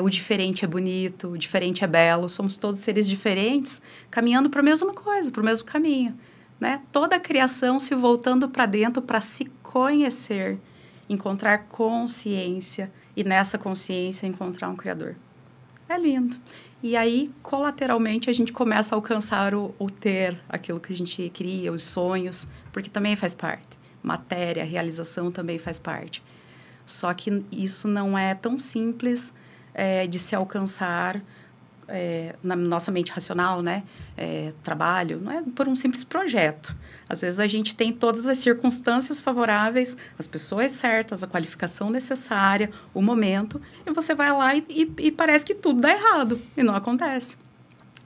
[SPEAKER 3] O diferente é bonito. O diferente é belo. Somos todos seres diferentes, caminhando para a mesma coisa, para o mesmo caminho, né? Toda a criação se voltando para dentro para se conhecer, encontrar consciência e nessa consciência encontrar um Criador. É lindo. E aí, colateralmente, a gente começa a alcançar o ter, aquilo que a gente queria, os sonhos, porque também faz parte. Matéria, realização também faz parte. Só que isso não é tão simples de se alcançar na nossa mente racional, né? Trabalho, não é por um simples projeto. Às vezes a gente tem todas as circunstâncias favoráveis, as pessoas certas, a qualificação necessária, o momento, e você vai lá e parece que tudo dá errado, e não acontece,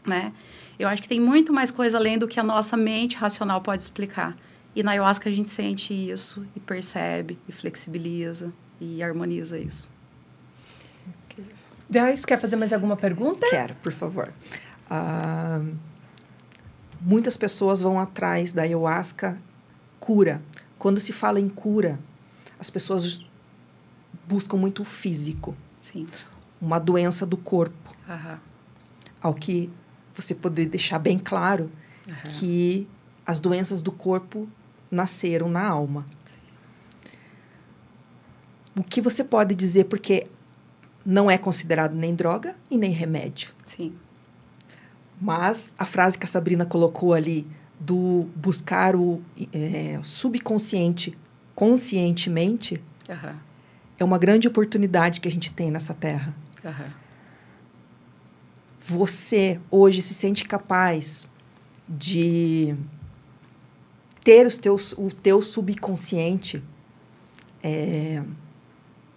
[SPEAKER 3] né? Eu acho que tem muito mais coisa além do que a nossa mente racional pode explicar. E na ayahuasca a gente sente isso, e percebe, e flexibiliza, e harmoniza isso.
[SPEAKER 2] Você quer fazer mais alguma pergunta?
[SPEAKER 1] Quero, por favor. Muitas pessoas vão atrás da ayahuasca cura. Quando se fala em cura, as pessoas buscam muito o físico.
[SPEAKER 3] Sim.
[SPEAKER 1] Uma doença do corpo.
[SPEAKER 3] Aham.
[SPEAKER 1] Ao que você poder deixar bem claro que as doenças do corpo nasceram na alma. Sim. O que você pode dizer, porque não é considerado nem droga e nem remédio.
[SPEAKER 3] Sim.
[SPEAKER 1] Mas a frase que a Sabrina colocou ali, do buscar o subconsciente conscientemente, é uma grande oportunidade que a gente tem nessa terra. Você hoje se sente capaz de ter o teu subconsciente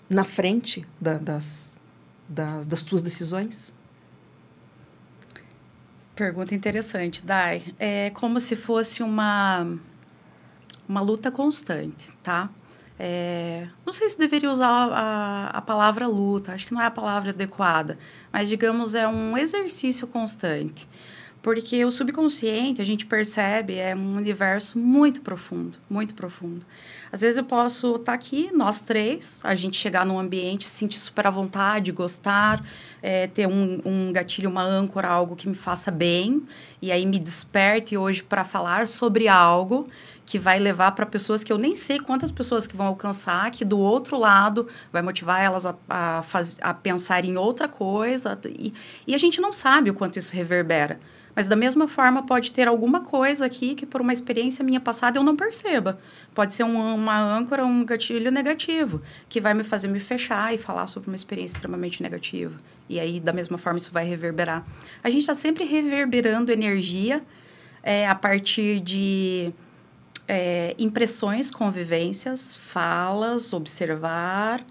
[SPEAKER 1] na frente das tuas decisões?
[SPEAKER 3] Pergunta interessante, Dai. É como se fosse uma luta constante, tá? Não sei se deveria usar a palavra luta, acho que não é a palavra adequada, mas, digamos, é um exercício constante. Porque o subconsciente, a gente percebe, é um universo muito profundo, muito profundo. Às vezes eu posso estar aqui, nós três, a gente chegar num ambiente, se sentir super à vontade, gostar, ter um gatilho, uma âncora, algo que me faça bem, e aí me desperte hoje para falar sobre algo que vai levar para pessoas que eu nem sei quantas pessoas que vão alcançar, que do outro lado vai motivar elas a pensar em outra coisa, e a gente não sabe o quanto isso reverbera. Mas, da mesma forma, pode ter alguma coisa aqui que, por uma experiência minha passada, eu não perceba. Pode ser uma âncora, um gatilho negativo, que vai me fazer me fechar e falar sobre uma experiência extremamente negativa. E aí, da mesma forma, isso vai reverberar. A gente está sempre reverberando energia a partir de impressões, convivências, falas, observar.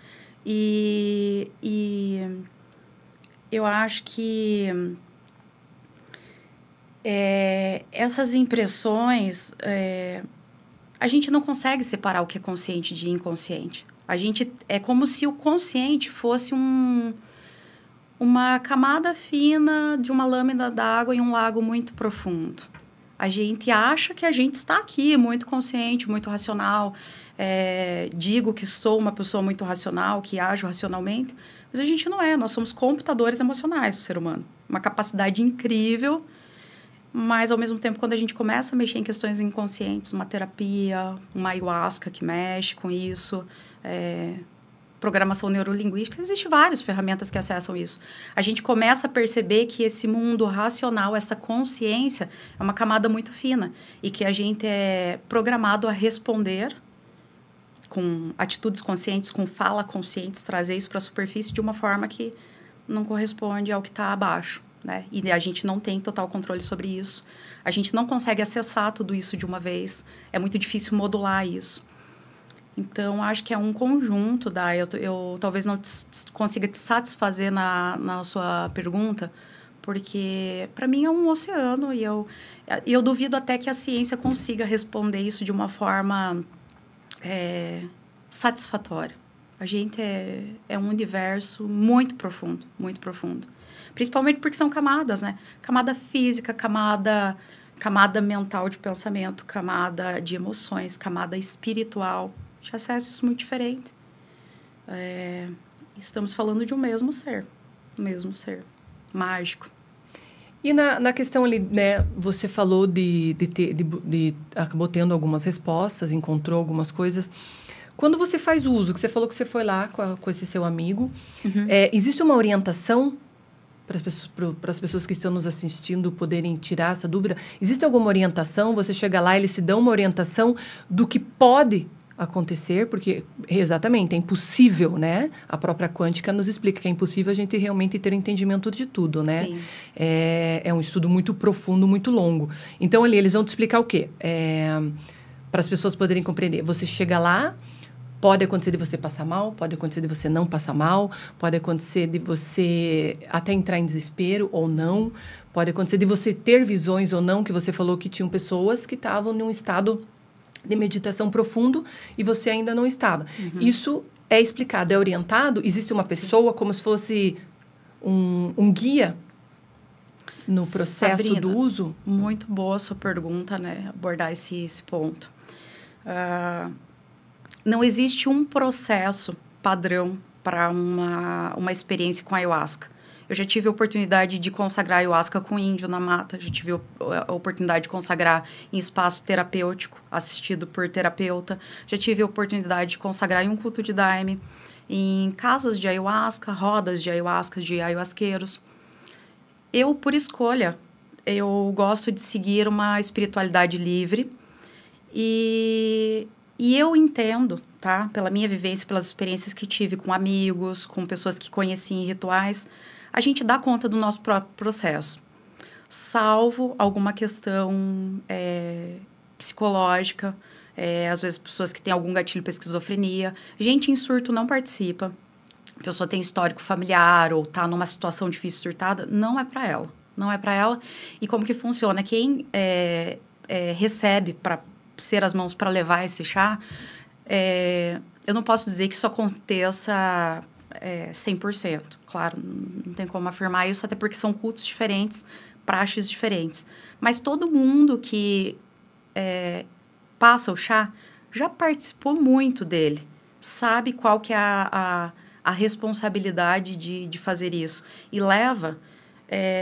[SPEAKER 3] E eu acho que essas impressões, a gente não consegue separar o que é consciente de inconsciente. É como se o consciente fosse uma camada fina de uma lâmina d'água em um lago muito profundo. A gente acha que a gente está aqui, muito consciente, muito racional. Digo que sou uma pessoa muito racional, que ajo racionalmente, mas a gente não é. Nós somos computadores emocionais, o ser humano. Uma capacidade incrível. Mas, ao mesmo tempo, quando a gente começa a mexer em questões inconscientes, uma terapia, uma ayahuasca que mexe com isso, programação neurolinguística, existem várias ferramentas que acessam isso. A gente começa a perceber que esse mundo racional, essa consciência, é uma camada muito fina e que a gente é programado a responder com atitudes conscientes, com fala conscientes, trazer isso para a superfície de uma forma que não corresponde ao que está abaixo. Né? E a gente não tem total controle sobre isso. A gente não consegue acessar tudo isso de uma vez. É muito difícil modular isso. Então, acho que é um conjunto. Eu talvez não consiga te satisfazer na sua pergunta, porque, para mim, é um oceano. E eu duvido até que a ciência consiga responder isso de uma forma satisfatória. A gente é um universo muito profundo, muito profundo. Principalmente porque são camadas, né? Camada física, camada mental de pensamento, camada de emoções, camada espiritual. A gente acessa isso muito diferente. Estamos falando de um mesmo ser mágico.
[SPEAKER 2] E na questão ali, né, você falou de acabou tendo algumas respostas, encontrou algumas coisas. Quando você faz uso, que você falou que você foi lá com esse seu amigo, existe uma orientação para as pessoas que estão nos assistindo poderem tirar essa dúvida? Existe alguma orientação? Você chega lá, eles te dão uma orientação do que pode acontecer? Porque, exatamente, é impossível, né? A própria quântica nos explica que é impossível a gente realmente ter o entendimento de tudo, né?
[SPEAKER 3] Sim.
[SPEAKER 2] É um estudo muito profundo, muito longo. Então, ali, eles vão te explicar o quê? Para as pessoas poderem compreender. Você chega lá, pode acontecer de você passar mal, pode acontecer de você não passar mal, pode acontecer de você até entrar em desespero ou não, pode acontecer de você ter visões ou não, que você falou que tinham pessoas que estavam num estado de meditação profundo e você ainda não estava. Isso é explicado, é orientado? Existe uma pessoa como se fosse um guia no processo
[SPEAKER 3] Sabrina,
[SPEAKER 2] do uso?
[SPEAKER 3] Muito boa a sua pergunta, né? Abordar esse ponto. Não existe um processo padrão para uma experiência com ayahuasca. Eu já tive a oportunidade de consagrar ayahuasca com índio na mata, já tive a oportunidade de consagrar em espaço terapêutico, assistido por terapeuta, já tive a oportunidade de consagrar em um culto de daime, em casas de ayahuasca, rodas de ayahuasca, de ayahuasqueiros. Eu, por escolha, eu gosto de seguir uma espiritualidade livre e eu entendo, tá? Pela minha vivência, pelas experiências que tive com amigos, com pessoas que conheci em rituais, a gente dá conta do nosso próprio processo. salvo alguma questão psicológica, às vezes pessoas que têm algum gatilho para esquizofrenia. Gente em surto não participa. A pessoa tem histórico familiar ou está numa situação difícil surtada, não é para ela. Não é para ela. E como que funciona? Quem recebe para ser as mãos para levar esse chá, eu não posso dizer que isso aconteça 100%. Claro, não tem como afirmar isso, até porque são cultos diferentes, praxes diferentes. Mas todo mundo que passa o chá já participou muito dele, sabe qual que é a responsabilidade de fazer isso. E leva,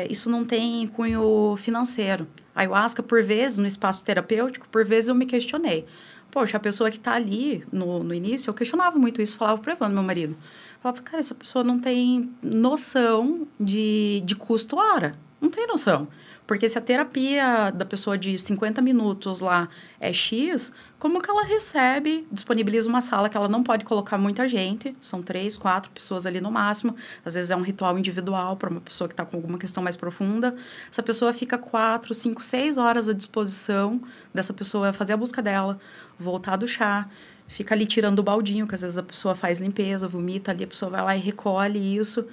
[SPEAKER 3] isso não tem cunho financeiro. A ayahuasca, por vezes, no espaço terapêutico, por vezes eu me questionei. Poxa, a pessoa que está ali no início, eu questionava muito isso, falava para o Evandro, meu marido. Falava, cara, essa pessoa não tem noção de custo hora. Não tem noção. Porque se a terapia da pessoa de 50 minutos lá é X, como que ela recebe, disponibiliza uma sala que ela não pode colocar muita gente, são 3, 4 pessoas ali no máximo, às vezes é um ritual individual para uma pessoa que está com alguma questão mais profunda, essa pessoa fica 4, 5, 6 horas à disposição dessa pessoa fazer a busca dela, voltar do chá, fica ali tirando o baldinho, que às vezes a pessoa faz limpeza, vomita ali, a pessoa vai lá e recolhe isso,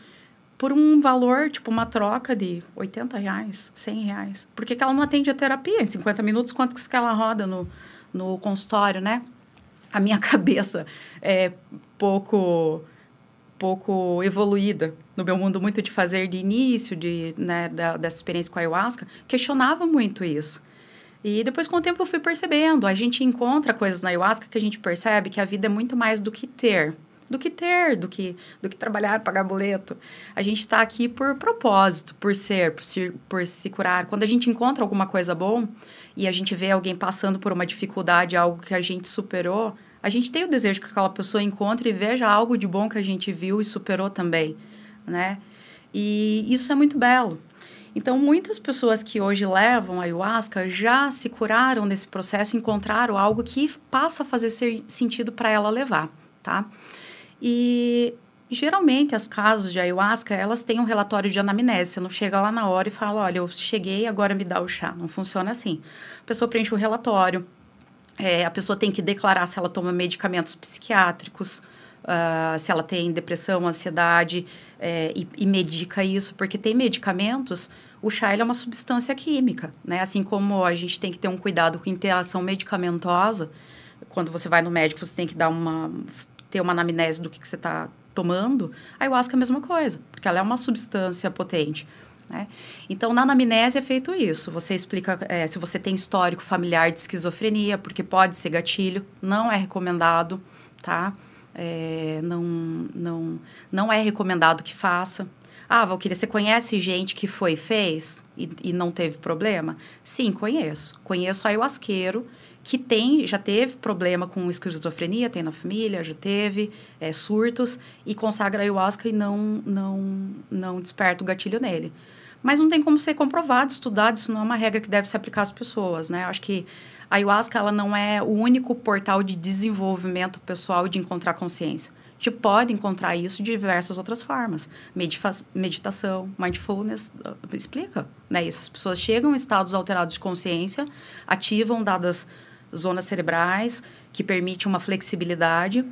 [SPEAKER 3] por um valor, tipo, uma troca de R$80, R$100. Por que ela não atende a terapia? Em 50 minutos, quanto que ela roda no consultório, né? A minha cabeça é pouco evoluída no meu mundo muito de fazer de início, dessa experiência com a ayahuasca, questionava muito isso. E depois, com o tempo, eu fui percebendo. A gente encontra coisas na ayahuasca que a gente percebe que a vida é muito mais do que ter. Do que trabalhar, pagar boleto. A gente está aqui por propósito, por se curar. Quando a gente encontra alguma coisa boa e a gente vê alguém passando por uma dificuldade, algo que a gente superou, a gente tem o desejo que aquela pessoa encontre e veja algo de bom que a gente viu e superou também, né? E isso é muito belo. Então, muitas pessoas que hoje levam a ayahuasca já se curaram nesse processo, encontraram algo que passa a fazer sentido para ela levar, tá? E, geralmente, as casas de ayahuasca, elas têm um relatório de anamnese. Você não chega lá na hora e fala, olha, eu cheguei, agora me dá o chá. Não funciona assim. A pessoa preenche o relatório, a pessoa tem que declarar se ela toma medicamentos psiquiátricos, se ela tem depressão, ansiedade, e medica isso, porque tem medicamentos, o chá ele é uma substância química, né? Assim como a gente tem que ter um cuidado com interação medicamentosa, quando você vai no médico, você tem que ter uma anamnese do que você está tomando, a ayahuasca é a mesma coisa, porque ela é uma substância potente, né? Então, na anamnese é feito isso. Você explica se você tem histórico familiar de esquizofrenia, porque pode ser gatilho, não é recomendado, tá? Não é recomendado que faça. Ah, Valquíria, você conhece gente que fez e não teve problema? Sim, conheço. Conheço ayahuasqueiro que já teve problema com esquizofrenia, tem na família, já teve surtos, e consagra a ayahuasca e não desperta o gatilho nele. Mas não tem como ser comprovado, estudado, isso não é uma regra que deve se aplicar às pessoas, né? Eu acho que a ayahuasca, ela não é o único portal de desenvolvimento pessoal de encontrar consciência. A gente pode encontrar isso de diversas outras formas. Meditação, mindfulness, explica, né? Isso, as pessoas chegam em estados alterados de consciência, ativam dadas zonas cerebrais, que permite uma flexibilidade,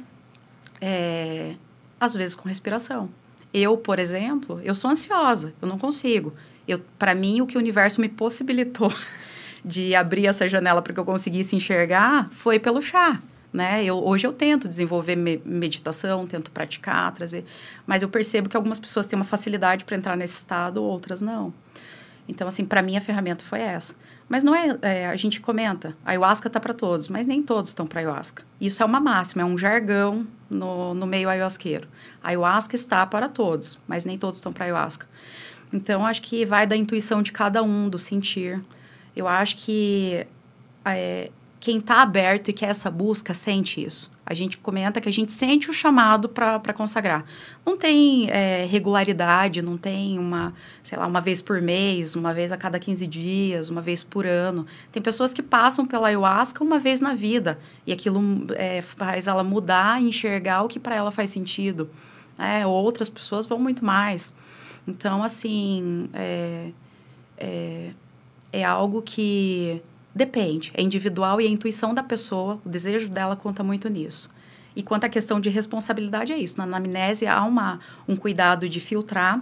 [SPEAKER 3] às vezes com respiração. Eu, por exemplo, eu sou ansiosa, eu não consigo. Para mim, o que o universo me possibilitou de abrir essa janela para que eu conseguisse enxergar foi pelo chá, né? Hoje eu tento desenvolver meditação, tento praticar, trazer... Mas eu percebo que algumas pessoas têm uma facilidade para entrar nesse estado, outras não. Então, assim, para mim a ferramenta foi essa. Mas não a gente comenta, a ayahuasca está para todos, mas nem todos estão para ayahuasca. Isso é uma máxima, é um jargão no meio ayahuasqueiro. A ayahuasca está para todos, mas nem todos estão para ayahuasca. Então, acho que vai da intuição de cada um, do sentir. Eu acho que quem está aberto e quer essa busca sente isso. A gente comenta que a gente sente o chamado para consagrar. Não tem regularidade, não tem uma vez por mês, uma vez a cada 15 dias, uma vez por ano. Tem pessoas que passam pela ayahuasca uma vez na vida e aquilo faz ela mudar e enxergar o que para ela faz sentido. Outras pessoas vão muito mais. Então, assim, é algo que depende, é individual e a intuição da pessoa, o desejo dela conta muito nisso. E quanto à questão de responsabilidade, é isso. Na anamnese há um cuidado de filtrar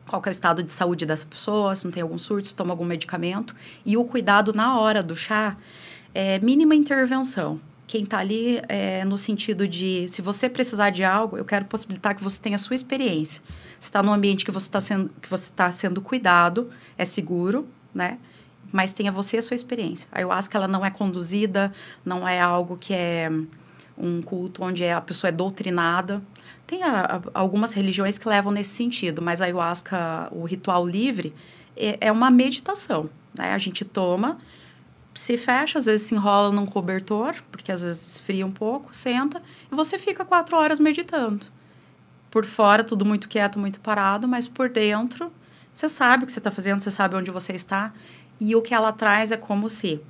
[SPEAKER 3] qual que é o estado de saúde dessa pessoa, se não tem algum surto, se toma algum medicamento. E o cuidado na hora do chá é mínima intervenção. Quem está ali no sentido de, se você precisar de algo, eu quero possibilitar que você tenha a sua experiência. Você está num ambiente que você está sendo cuidado, é seguro, né? Mas tenha você a sua experiência. A ayahuasca, ela não é conduzida, não é algo que é um culto onde a pessoa é doutrinada. Tem algumas religiões que levam nesse sentido, mas a ayahuasca, o ritual livre, é uma meditação, né? A gente toma, se fecha, às vezes se enrola num cobertor, porque às vezes esfria um pouco, senta, e você fica 4 horas meditando. Por fora, tudo muito quieto, muito parado, mas por dentro, você sabe o que você está fazendo, você sabe onde você está. E o que ela traz é como se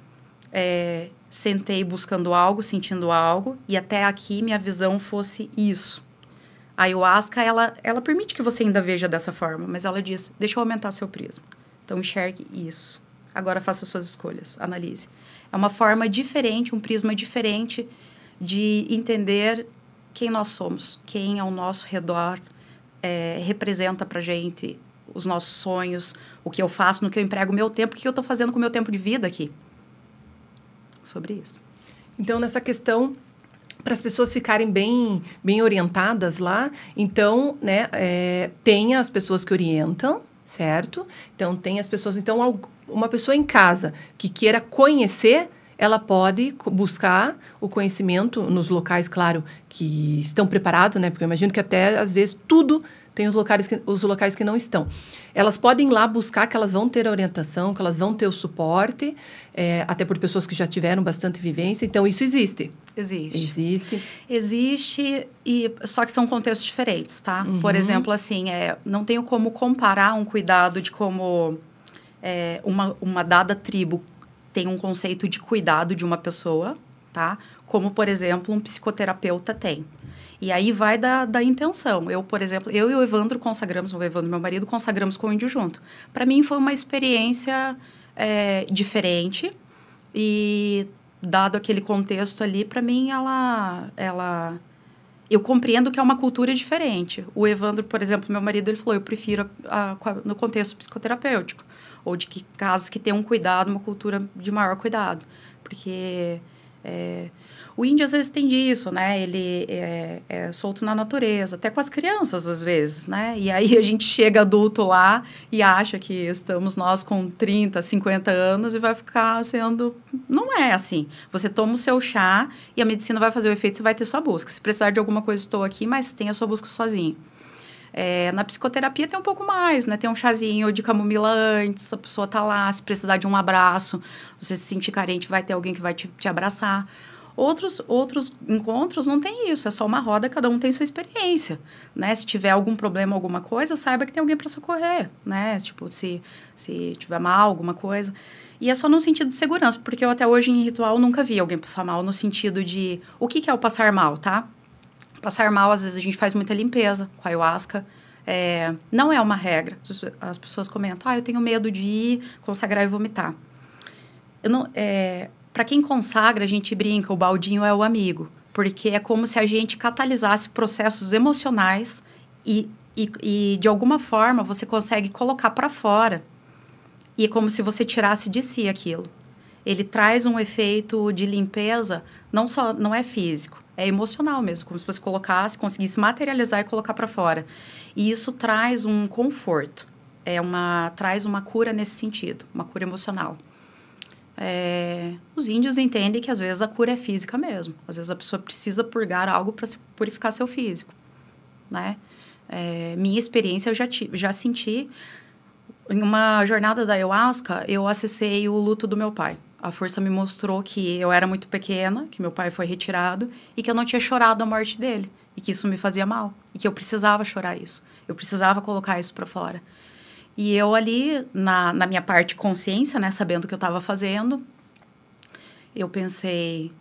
[SPEAKER 3] sentei buscando algo, sentindo algo, e até aqui minha visão fosse isso. A ayahuasca, ela permite que você ainda veja dessa forma, mas ela diz, deixa eu aumentar seu prisma. Então, enxergue isso. Agora, faça suas escolhas, analise. É uma forma diferente, um prisma diferente de entender quem nós somos, quem ao nosso redor representa pra gente os nossos sonhos, o que eu faço, no que eu emprego o meu tempo, o que eu estou fazendo com o meu tempo de vida aqui. Sobre isso.
[SPEAKER 2] Então, nessa questão, para as pessoas ficarem bem orientadas lá, então, né, tem as pessoas que orientam, certo? Então, tem as pessoas... Então, uma pessoa em casa que queira conhecer, ela pode buscar o conhecimento nos locais, claro, que estão preparados, né? Porque eu imagino que até, às vezes, tudo... Tem os locais que não estão. Elas podem ir lá buscar, que elas vão ter a orientação, que elas vão ter o suporte, até por pessoas que já tiveram bastante vivência. Então, isso existe.
[SPEAKER 3] Existe, só que são contextos diferentes, tá? Uhum. Por exemplo, assim, não tenho como comparar um cuidado de como uma dada tribo tem um conceito de cuidado de uma pessoa, tá? Como, por exemplo, um psicoterapeuta tem. E aí vai da intenção. Eu, por exemplo, eu e o Evandro consagramos, o Evandro, meu marido, consagramos com o índio junto. Para mim foi uma experiência diferente e, dado aquele contexto ali, para mim eu compreendo que é uma cultura diferente. O Evandro, por exemplo, meu marido, ele falou, eu prefiro no contexto psicoterapêutico, ou de que casos que tem um cuidado, uma cultura de maior cuidado. Porque... o índio, às vezes, tem disso, né? Ele é solto na natureza, até com as crianças, às vezes, né? E aí a gente chega adulto lá e acha que estamos nós com 30, 50 anos e vai ficar sendo... Não é assim. Você toma o seu chá e a medicina vai fazer o efeito, você vai ter sua busca. Se precisar de alguma coisa, estou aqui, mas tem a sua busca sozinho. Na psicoterapia tem um pouco mais, né? Tem um chazinho de camomila antes, a pessoa tá lá, se precisar de um abraço, você se sentir carente, vai ter alguém que vai te abraçar. Outros encontros não tem isso, é só uma roda, cada um tem sua experiência, né? Se tiver algum problema, alguma coisa, saiba que tem alguém para socorrer, né? Tipo, se tiver mal, alguma coisa. E é só no sentido de segurança, porque eu até hoje em ritual nunca vi alguém passar mal no sentido de... O que é o passar mal, tá? Passar mal, às vezes, a gente faz muita limpeza com a ayahuasca. Não é uma regra. As pessoas comentam, eu tenho medo de ir, consagrar e vomitar. Para quem consagra, a gente brinca, o baldinho é o amigo. Porque é como se a gente catalisasse processos emocionais e de alguma forma, você consegue colocar para fora. E é como se você tirasse de si aquilo. Ele traz um efeito de limpeza, não é físico, é emocional mesmo, como se você conseguisse materializar e colocar para fora. E isso traz um conforto, traz uma cura nesse sentido, uma cura emocional. Os índios entendem que às vezes a cura é física mesmo, às vezes a pessoa precisa purgar algo para purificar seu físico, né? Minha experiência, eu já senti, em uma jornada da ayahuasca, eu acessei o luto do meu pai. A força me mostrou que eu era muito pequena, que meu pai foi retirado e que eu não tinha chorado a morte dele. E que isso me fazia mal. E que eu precisava chorar isso. Eu precisava colocar isso para fora. E eu ali, na minha parte consciência, né, sabendo o que eu estava fazendo, eu pensei,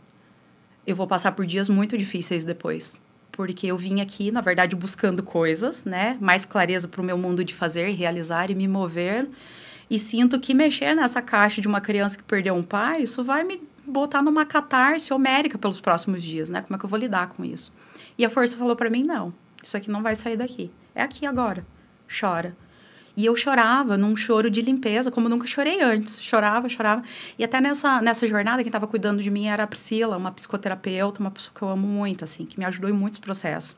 [SPEAKER 3] eu vou passar por dias muito difíceis depois. Porque eu vim aqui, na verdade, buscando coisas, né? Mais clareza para o meu mundo de fazer, realizar e me mover. E sinto que mexer nessa caixa de uma criança que perdeu um pai, isso vai me botar numa catarse homérica pelos próximos dias, né? Como é que eu vou lidar com isso? E a força falou para mim, não, isso aqui não vai sair daqui. É aqui agora. Chora. E eu chorava num choro de limpeza, como nunca chorei antes. Chorava. E até nessa jornada, quem estava cuidando de mim era a Priscila, uma psicoterapeuta, uma pessoa que eu amo muito, assim, que me ajudou em muitos processos.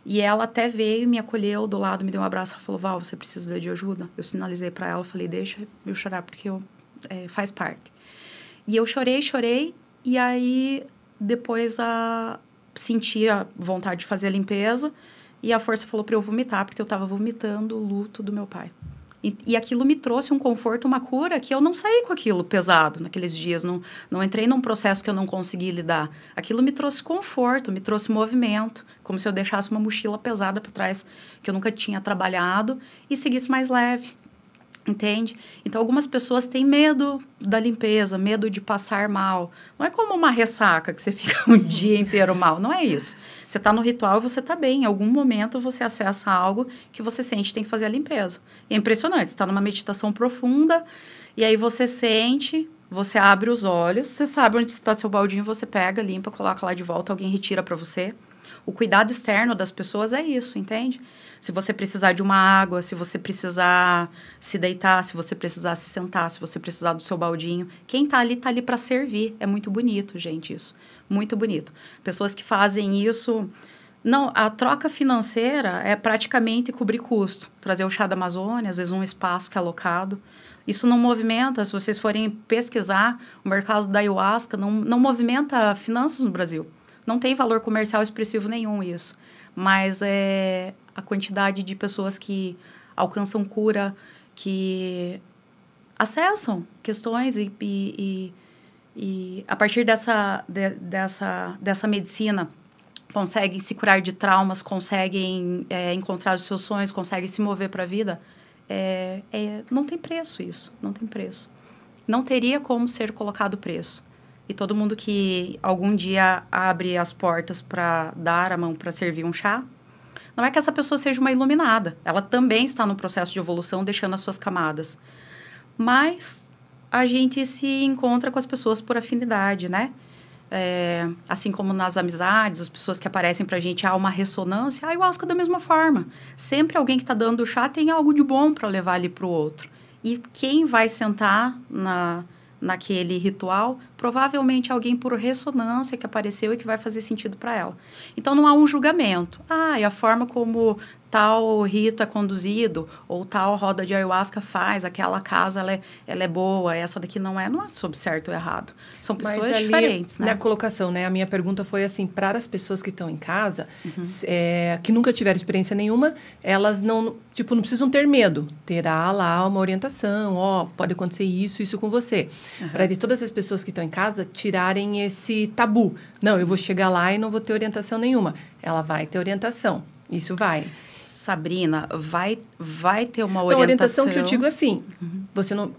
[SPEAKER 3] E ela até veio, me acolheu do lado, me deu um abraço. Ela falou, Val, você precisa de ajuda? Eu sinalizei para ela, falei, deixa eu chorar, porque faz parte. E eu chorei. E aí, depois, senti a vontade de fazer a limpeza. E a força falou para eu vomitar, porque eu estava vomitando o luto do meu pai. E aquilo me trouxe um conforto, uma cura, que eu não saí com aquilo pesado naqueles dias. Não entrei num processo que eu não consegui lidar. Aquilo me trouxe conforto, me trouxe movimento, como se eu deixasse uma mochila pesada para trás, que eu nunca tinha trabalhado, e seguisse mais leve. Entende? Então, algumas pessoas têm medo da limpeza, medo de passar mal. Não é como uma ressaca, que você fica um dia inteiro mal. Não é isso. Você está no ritual e você está bem. Em algum momento, você acessa algo que você sente tem que fazer a limpeza. E é impressionante. Você está numa meditação profunda e aí você sente, você abre os olhos, você sabe onde está seu baldinho, você pega, limpa, coloca lá de volta, alguém retira para você. O cuidado externo das pessoas é isso, entende? Se você precisar de uma água, se você precisar se deitar, se você precisar se sentar, se você precisar do seu baldinho, quem tá ali para servir. É muito bonito, gente, isso. Muito bonito. Pessoas que fazem isso... Não, a troca financeira é praticamente cobrir custo. Trazer o chá da Amazônia, às vezes um espaço que é alocado. Isso não movimenta, se vocês forem pesquisar, o mercado da ayahuasca não movimenta finanças no Brasil. Não tem valor comercial expressivo nenhum isso. Mas a quantidade de pessoas que alcançam cura, que acessam questões e a partir dessa medicina conseguem se curar de traumas, conseguem encontrar os seus sonhos, conseguem se mover para a vida, não tem preço isso, não tem preço. Não teria como ser colocado preço. E todo mundo que algum dia abre as portas para dar a mão para servir um chá, não é que essa pessoa seja uma iluminada. Ela também está no processo de evolução, deixando as suas camadas. Mas a gente se encontra com as pessoas por afinidade, né? Assim como nas amizades, as pessoas que aparecem para a gente, há uma ressonância. A ayahuasca da mesma forma. Sempre alguém que está dando o chá tem algo de bom para levar ali para o outro. E quem vai sentar naquele ritual, provavelmente alguém por ressonância que apareceu e que vai fazer sentido para ela. Então, não há um julgamento. E a forma como tal rito é conduzido, ou tal roda de ayahuasca faz, aquela casa, ela é boa, essa daqui não é sobre certo ou errado. São pessoas diferentes, né?
[SPEAKER 2] Na colocação, né? A minha pergunta foi assim, para as pessoas que estão em casa, que nunca tiveram experiência nenhuma, elas não precisam ter medo. Terá lá uma orientação, pode acontecer isso com você. Para de todas as pessoas que estão em casa tirarem esse tabu. Não, Sim. Eu vou chegar lá e não vou ter orientação nenhuma. Ela vai ter orientação. Isso vai.
[SPEAKER 3] Sabrina, vai ter uma orientação...
[SPEAKER 2] A orientação que eu digo assim, você não,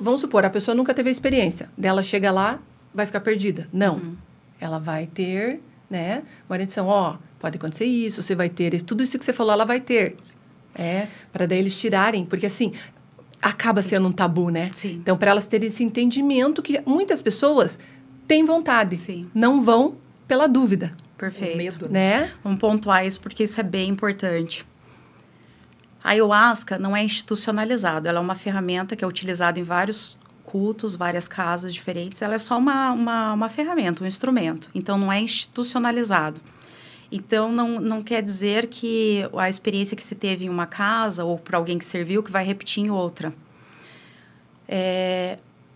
[SPEAKER 2] vamos supor, a pessoa nunca teve a experiência. Dela chega lá, vai ficar perdida. Não. Ela vai ter, né, uma orientação. Pode acontecer isso, você vai ter tudo isso que você falou, ela vai ter. Para daí eles tirarem, porque assim, acaba sendo um tabu, né?
[SPEAKER 3] Sim.
[SPEAKER 2] Então, para elas terem esse entendimento que muitas pessoas têm vontade,
[SPEAKER 3] Sim.
[SPEAKER 2] não vão pela dúvida.
[SPEAKER 3] Perfeito.
[SPEAKER 1] Medo,
[SPEAKER 2] né?
[SPEAKER 3] Vamos pontuar isso, porque isso é bem importante. A ayahuasca não é institucionalizada, ela é uma ferramenta que é utilizada em vários cultos, várias casas diferentes. Ela é só uma ferramenta, um instrumento. Então, não é institucionalizado. Então, não quer dizer que a experiência que se teve em uma casa ou para alguém que serviu, que vai repetir em outra.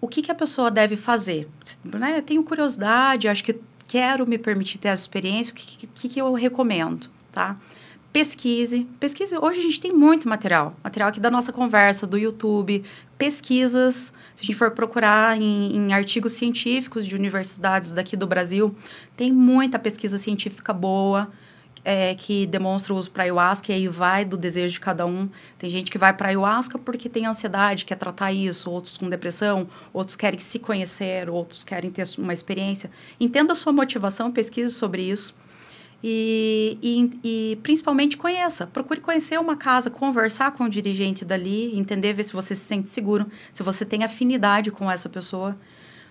[SPEAKER 3] O que a pessoa deve fazer? Eu tenho curiosidade, acho que quero me permitir ter essa experiência, o que eu recomendo, tá? Pesquise. Hoje a gente tem muito material aqui da nossa conversa, do YouTube, pesquisas. Se a gente for procurar em artigos científicos de universidades daqui do Brasil, tem muita pesquisa científica boa, que demonstra o uso para ayahuasca, e aí vai do desejo de cada um. Tem gente que vai para ayahuasca porque tem ansiedade, quer tratar isso, outros com depressão, outros querem se conhecer, outros querem ter uma experiência. Entenda a sua motivação, pesquise sobre isso. E principalmente conheça. Procure conhecer uma casa, conversar com o dirigente dali, entender, ver se você se sente seguro, se você tem afinidade com essa pessoa.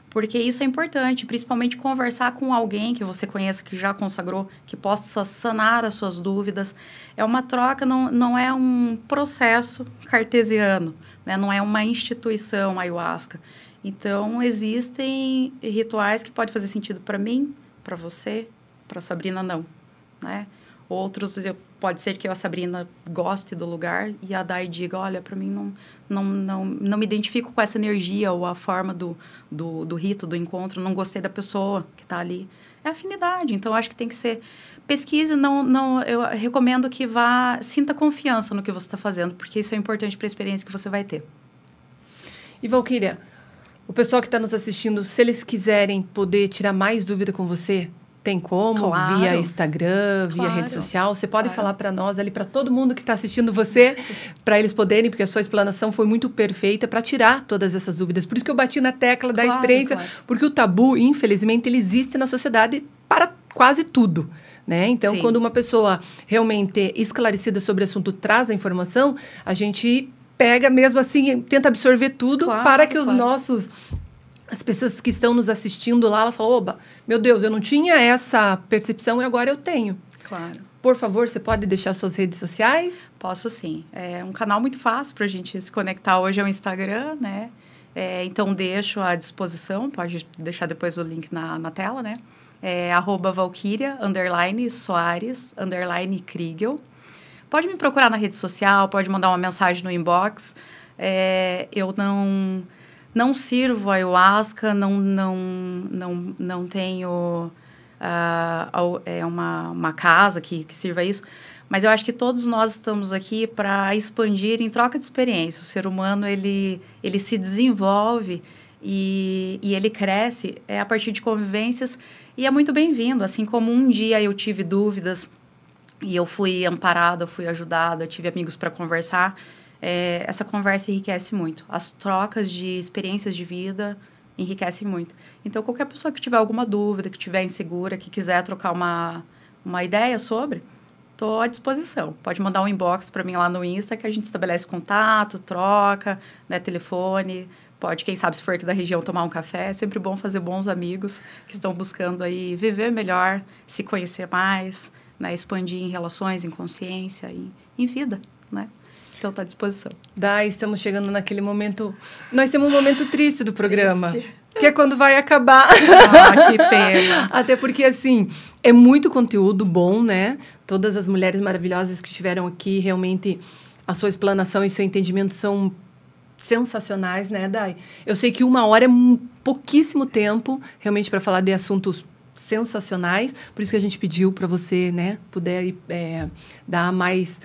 [SPEAKER 3] Porque isso é importante, principalmente conversar com alguém que você conheça, que já consagrou, que possa sanar as suas dúvidas. É uma troca, não é um processo cartesiano, né? Não é uma instituição ayahuasca. Então, existem rituais que podem fazer sentido para mim, para você, para a Sabrina não, né? Outros, pode ser que a Sabrina goste do lugar e a Dai diga, olha, para mim não me identifico com essa energia ou a forma do rito, do encontro, não gostei da pessoa que está ali. É afinidade, então acho que tem que ser... Pesquise, eu recomendo que sinta confiança no que você está fazendo, porque isso é importante para a experiência que você vai ter.
[SPEAKER 2] E, Valquíria, o pessoal que está nos assistindo, se eles quiserem poder tirar mais dúvida com você... Tem como?
[SPEAKER 3] Claro.
[SPEAKER 2] Via Instagram, via rede social? Você pode falar para nós ali, para todo mundo que está assistindo você, para eles poderem, porque a sua explanação foi muito perfeita para tirar todas essas dúvidas. Por isso que eu bati na tecla da experiência, porque o tabu, infelizmente, ele existe na sociedade para quase tudo, né? Então, sim, quando uma pessoa realmente esclarecida sobre o assunto traz a informação, a gente pega mesmo assim, tenta absorver tudo para que os nossos... As pessoas que estão nos assistindo lá, ela falou, oba, meu Deus, eu não tinha essa percepção e agora eu tenho.
[SPEAKER 3] Claro.
[SPEAKER 2] Por favor, você pode deixar suas redes sociais?
[SPEAKER 3] Posso sim. É um canal muito fácil para a gente se conectar hoje, é o Instagram, né? Então, deixo à disposição, pode deixar depois o link na tela, né? @Valquíria, _Soares, _Kriegel. Pode me procurar na rede social, pode mandar uma mensagem no inbox. Eu não sirvo ayahuasca, não tenho uma casa que sirva isso, mas eu acho que todos nós estamos aqui para expandir em troca de experiência. O ser humano, ele se desenvolve e ele cresce a partir de convivências e é muito bem-vindo. Assim como um dia eu tive dúvidas e eu fui amparada, fui ajudada, tive amigos para conversar, essa conversa enriquece muito. As trocas de experiências de vida enriquecem muito. Então, qualquer pessoa que tiver alguma dúvida, que estiver insegura, que quiser trocar uma ideia sobre, estou à disposição. Pode mandar um inbox para mim lá no Insta, que a gente estabelece contato, troca, né, telefone. Pode, quem sabe, se for aqui da região, tomar um café. É sempre bom fazer bons amigos que estão buscando aí viver melhor, se conhecer mais, né, expandir em relações, em consciência e em vida, né? Então, está à disposição.
[SPEAKER 2] Dai, estamos chegando naquele momento... Nós temos um momento triste do programa. Triste. Que é quando vai acabar.
[SPEAKER 3] Ah, que pena.
[SPEAKER 2] Até porque, assim, é muito conteúdo bom, né? Todas as mulheres maravilhosas que estiveram aqui, realmente, a sua explanação e seu entendimento são sensacionais, né, Dai? Eu sei que 1 hora é pouquíssimo tempo, realmente, para falar de assuntos sensacionais. Por isso que a gente pediu para você, né, puder dar mais...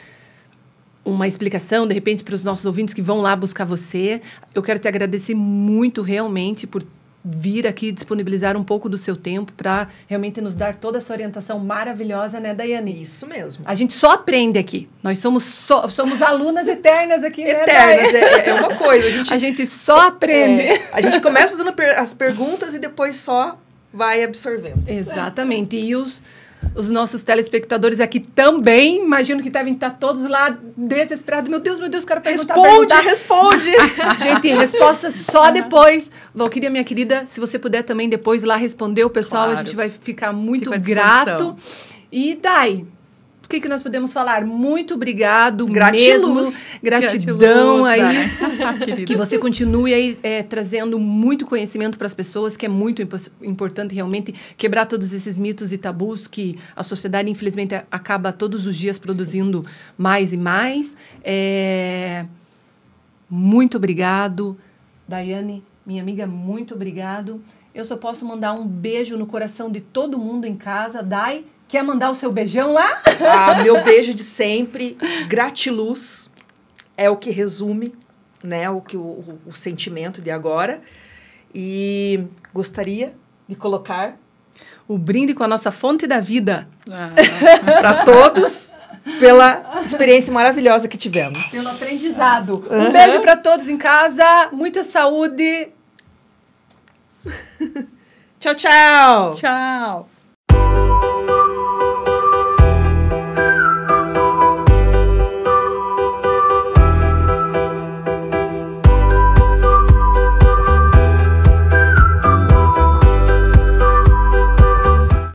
[SPEAKER 2] uma explicação, de repente, para os nossos ouvintes que vão lá buscar você. Eu quero te agradecer muito, realmente, por vir aqui disponibilizar um pouco do seu tempo para realmente nos dar toda essa orientação maravilhosa, né, Daiane?
[SPEAKER 1] Isso mesmo.
[SPEAKER 2] A gente só aprende aqui. Nós somos alunas eternas aqui, né,
[SPEAKER 1] Eternas, é uma coisa.
[SPEAKER 2] A gente só aprende.
[SPEAKER 1] A gente começa fazendo as perguntas e depois só vai absorvendo.
[SPEAKER 2] Exatamente. E os nossos telespectadores aqui também, imagino que devem estar todos lá desesperados. Meu Deus, quero perguntar.
[SPEAKER 1] Responde!
[SPEAKER 2] Gente, resposta só depois. Valquíria, minha querida, se você puder também depois lá responder o pessoal, claro. A gente vai ficar muito grato. E Dai, o que nós podemos falar? Muito obrigado
[SPEAKER 1] Gratiluz.
[SPEAKER 2] Mesmo. Gratidão aí. Que você continue aí trazendo muito conhecimento para as pessoas, que é muito importante realmente quebrar todos esses mitos e tabus que a sociedade, infelizmente, acaba todos os dias produzindo mais e mais. Muito obrigado. Daiane, minha amiga, muito obrigado. Eu só posso mandar um beijo no coração de todo mundo em casa. Dai, quer mandar o seu beijão lá?
[SPEAKER 1] Meu beijo de sempre, gratiluz, é o que resume, né, o sentimento de agora. E gostaria de colocar
[SPEAKER 2] o brinde com a nossa fonte da vida
[SPEAKER 1] para todos, pela experiência maravilhosa que tivemos.
[SPEAKER 2] Pelo aprendizado. Um beijo para todos em casa, muita saúde.
[SPEAKER 1] Tchau, tchau.
[SPEAKER 3] Tchau.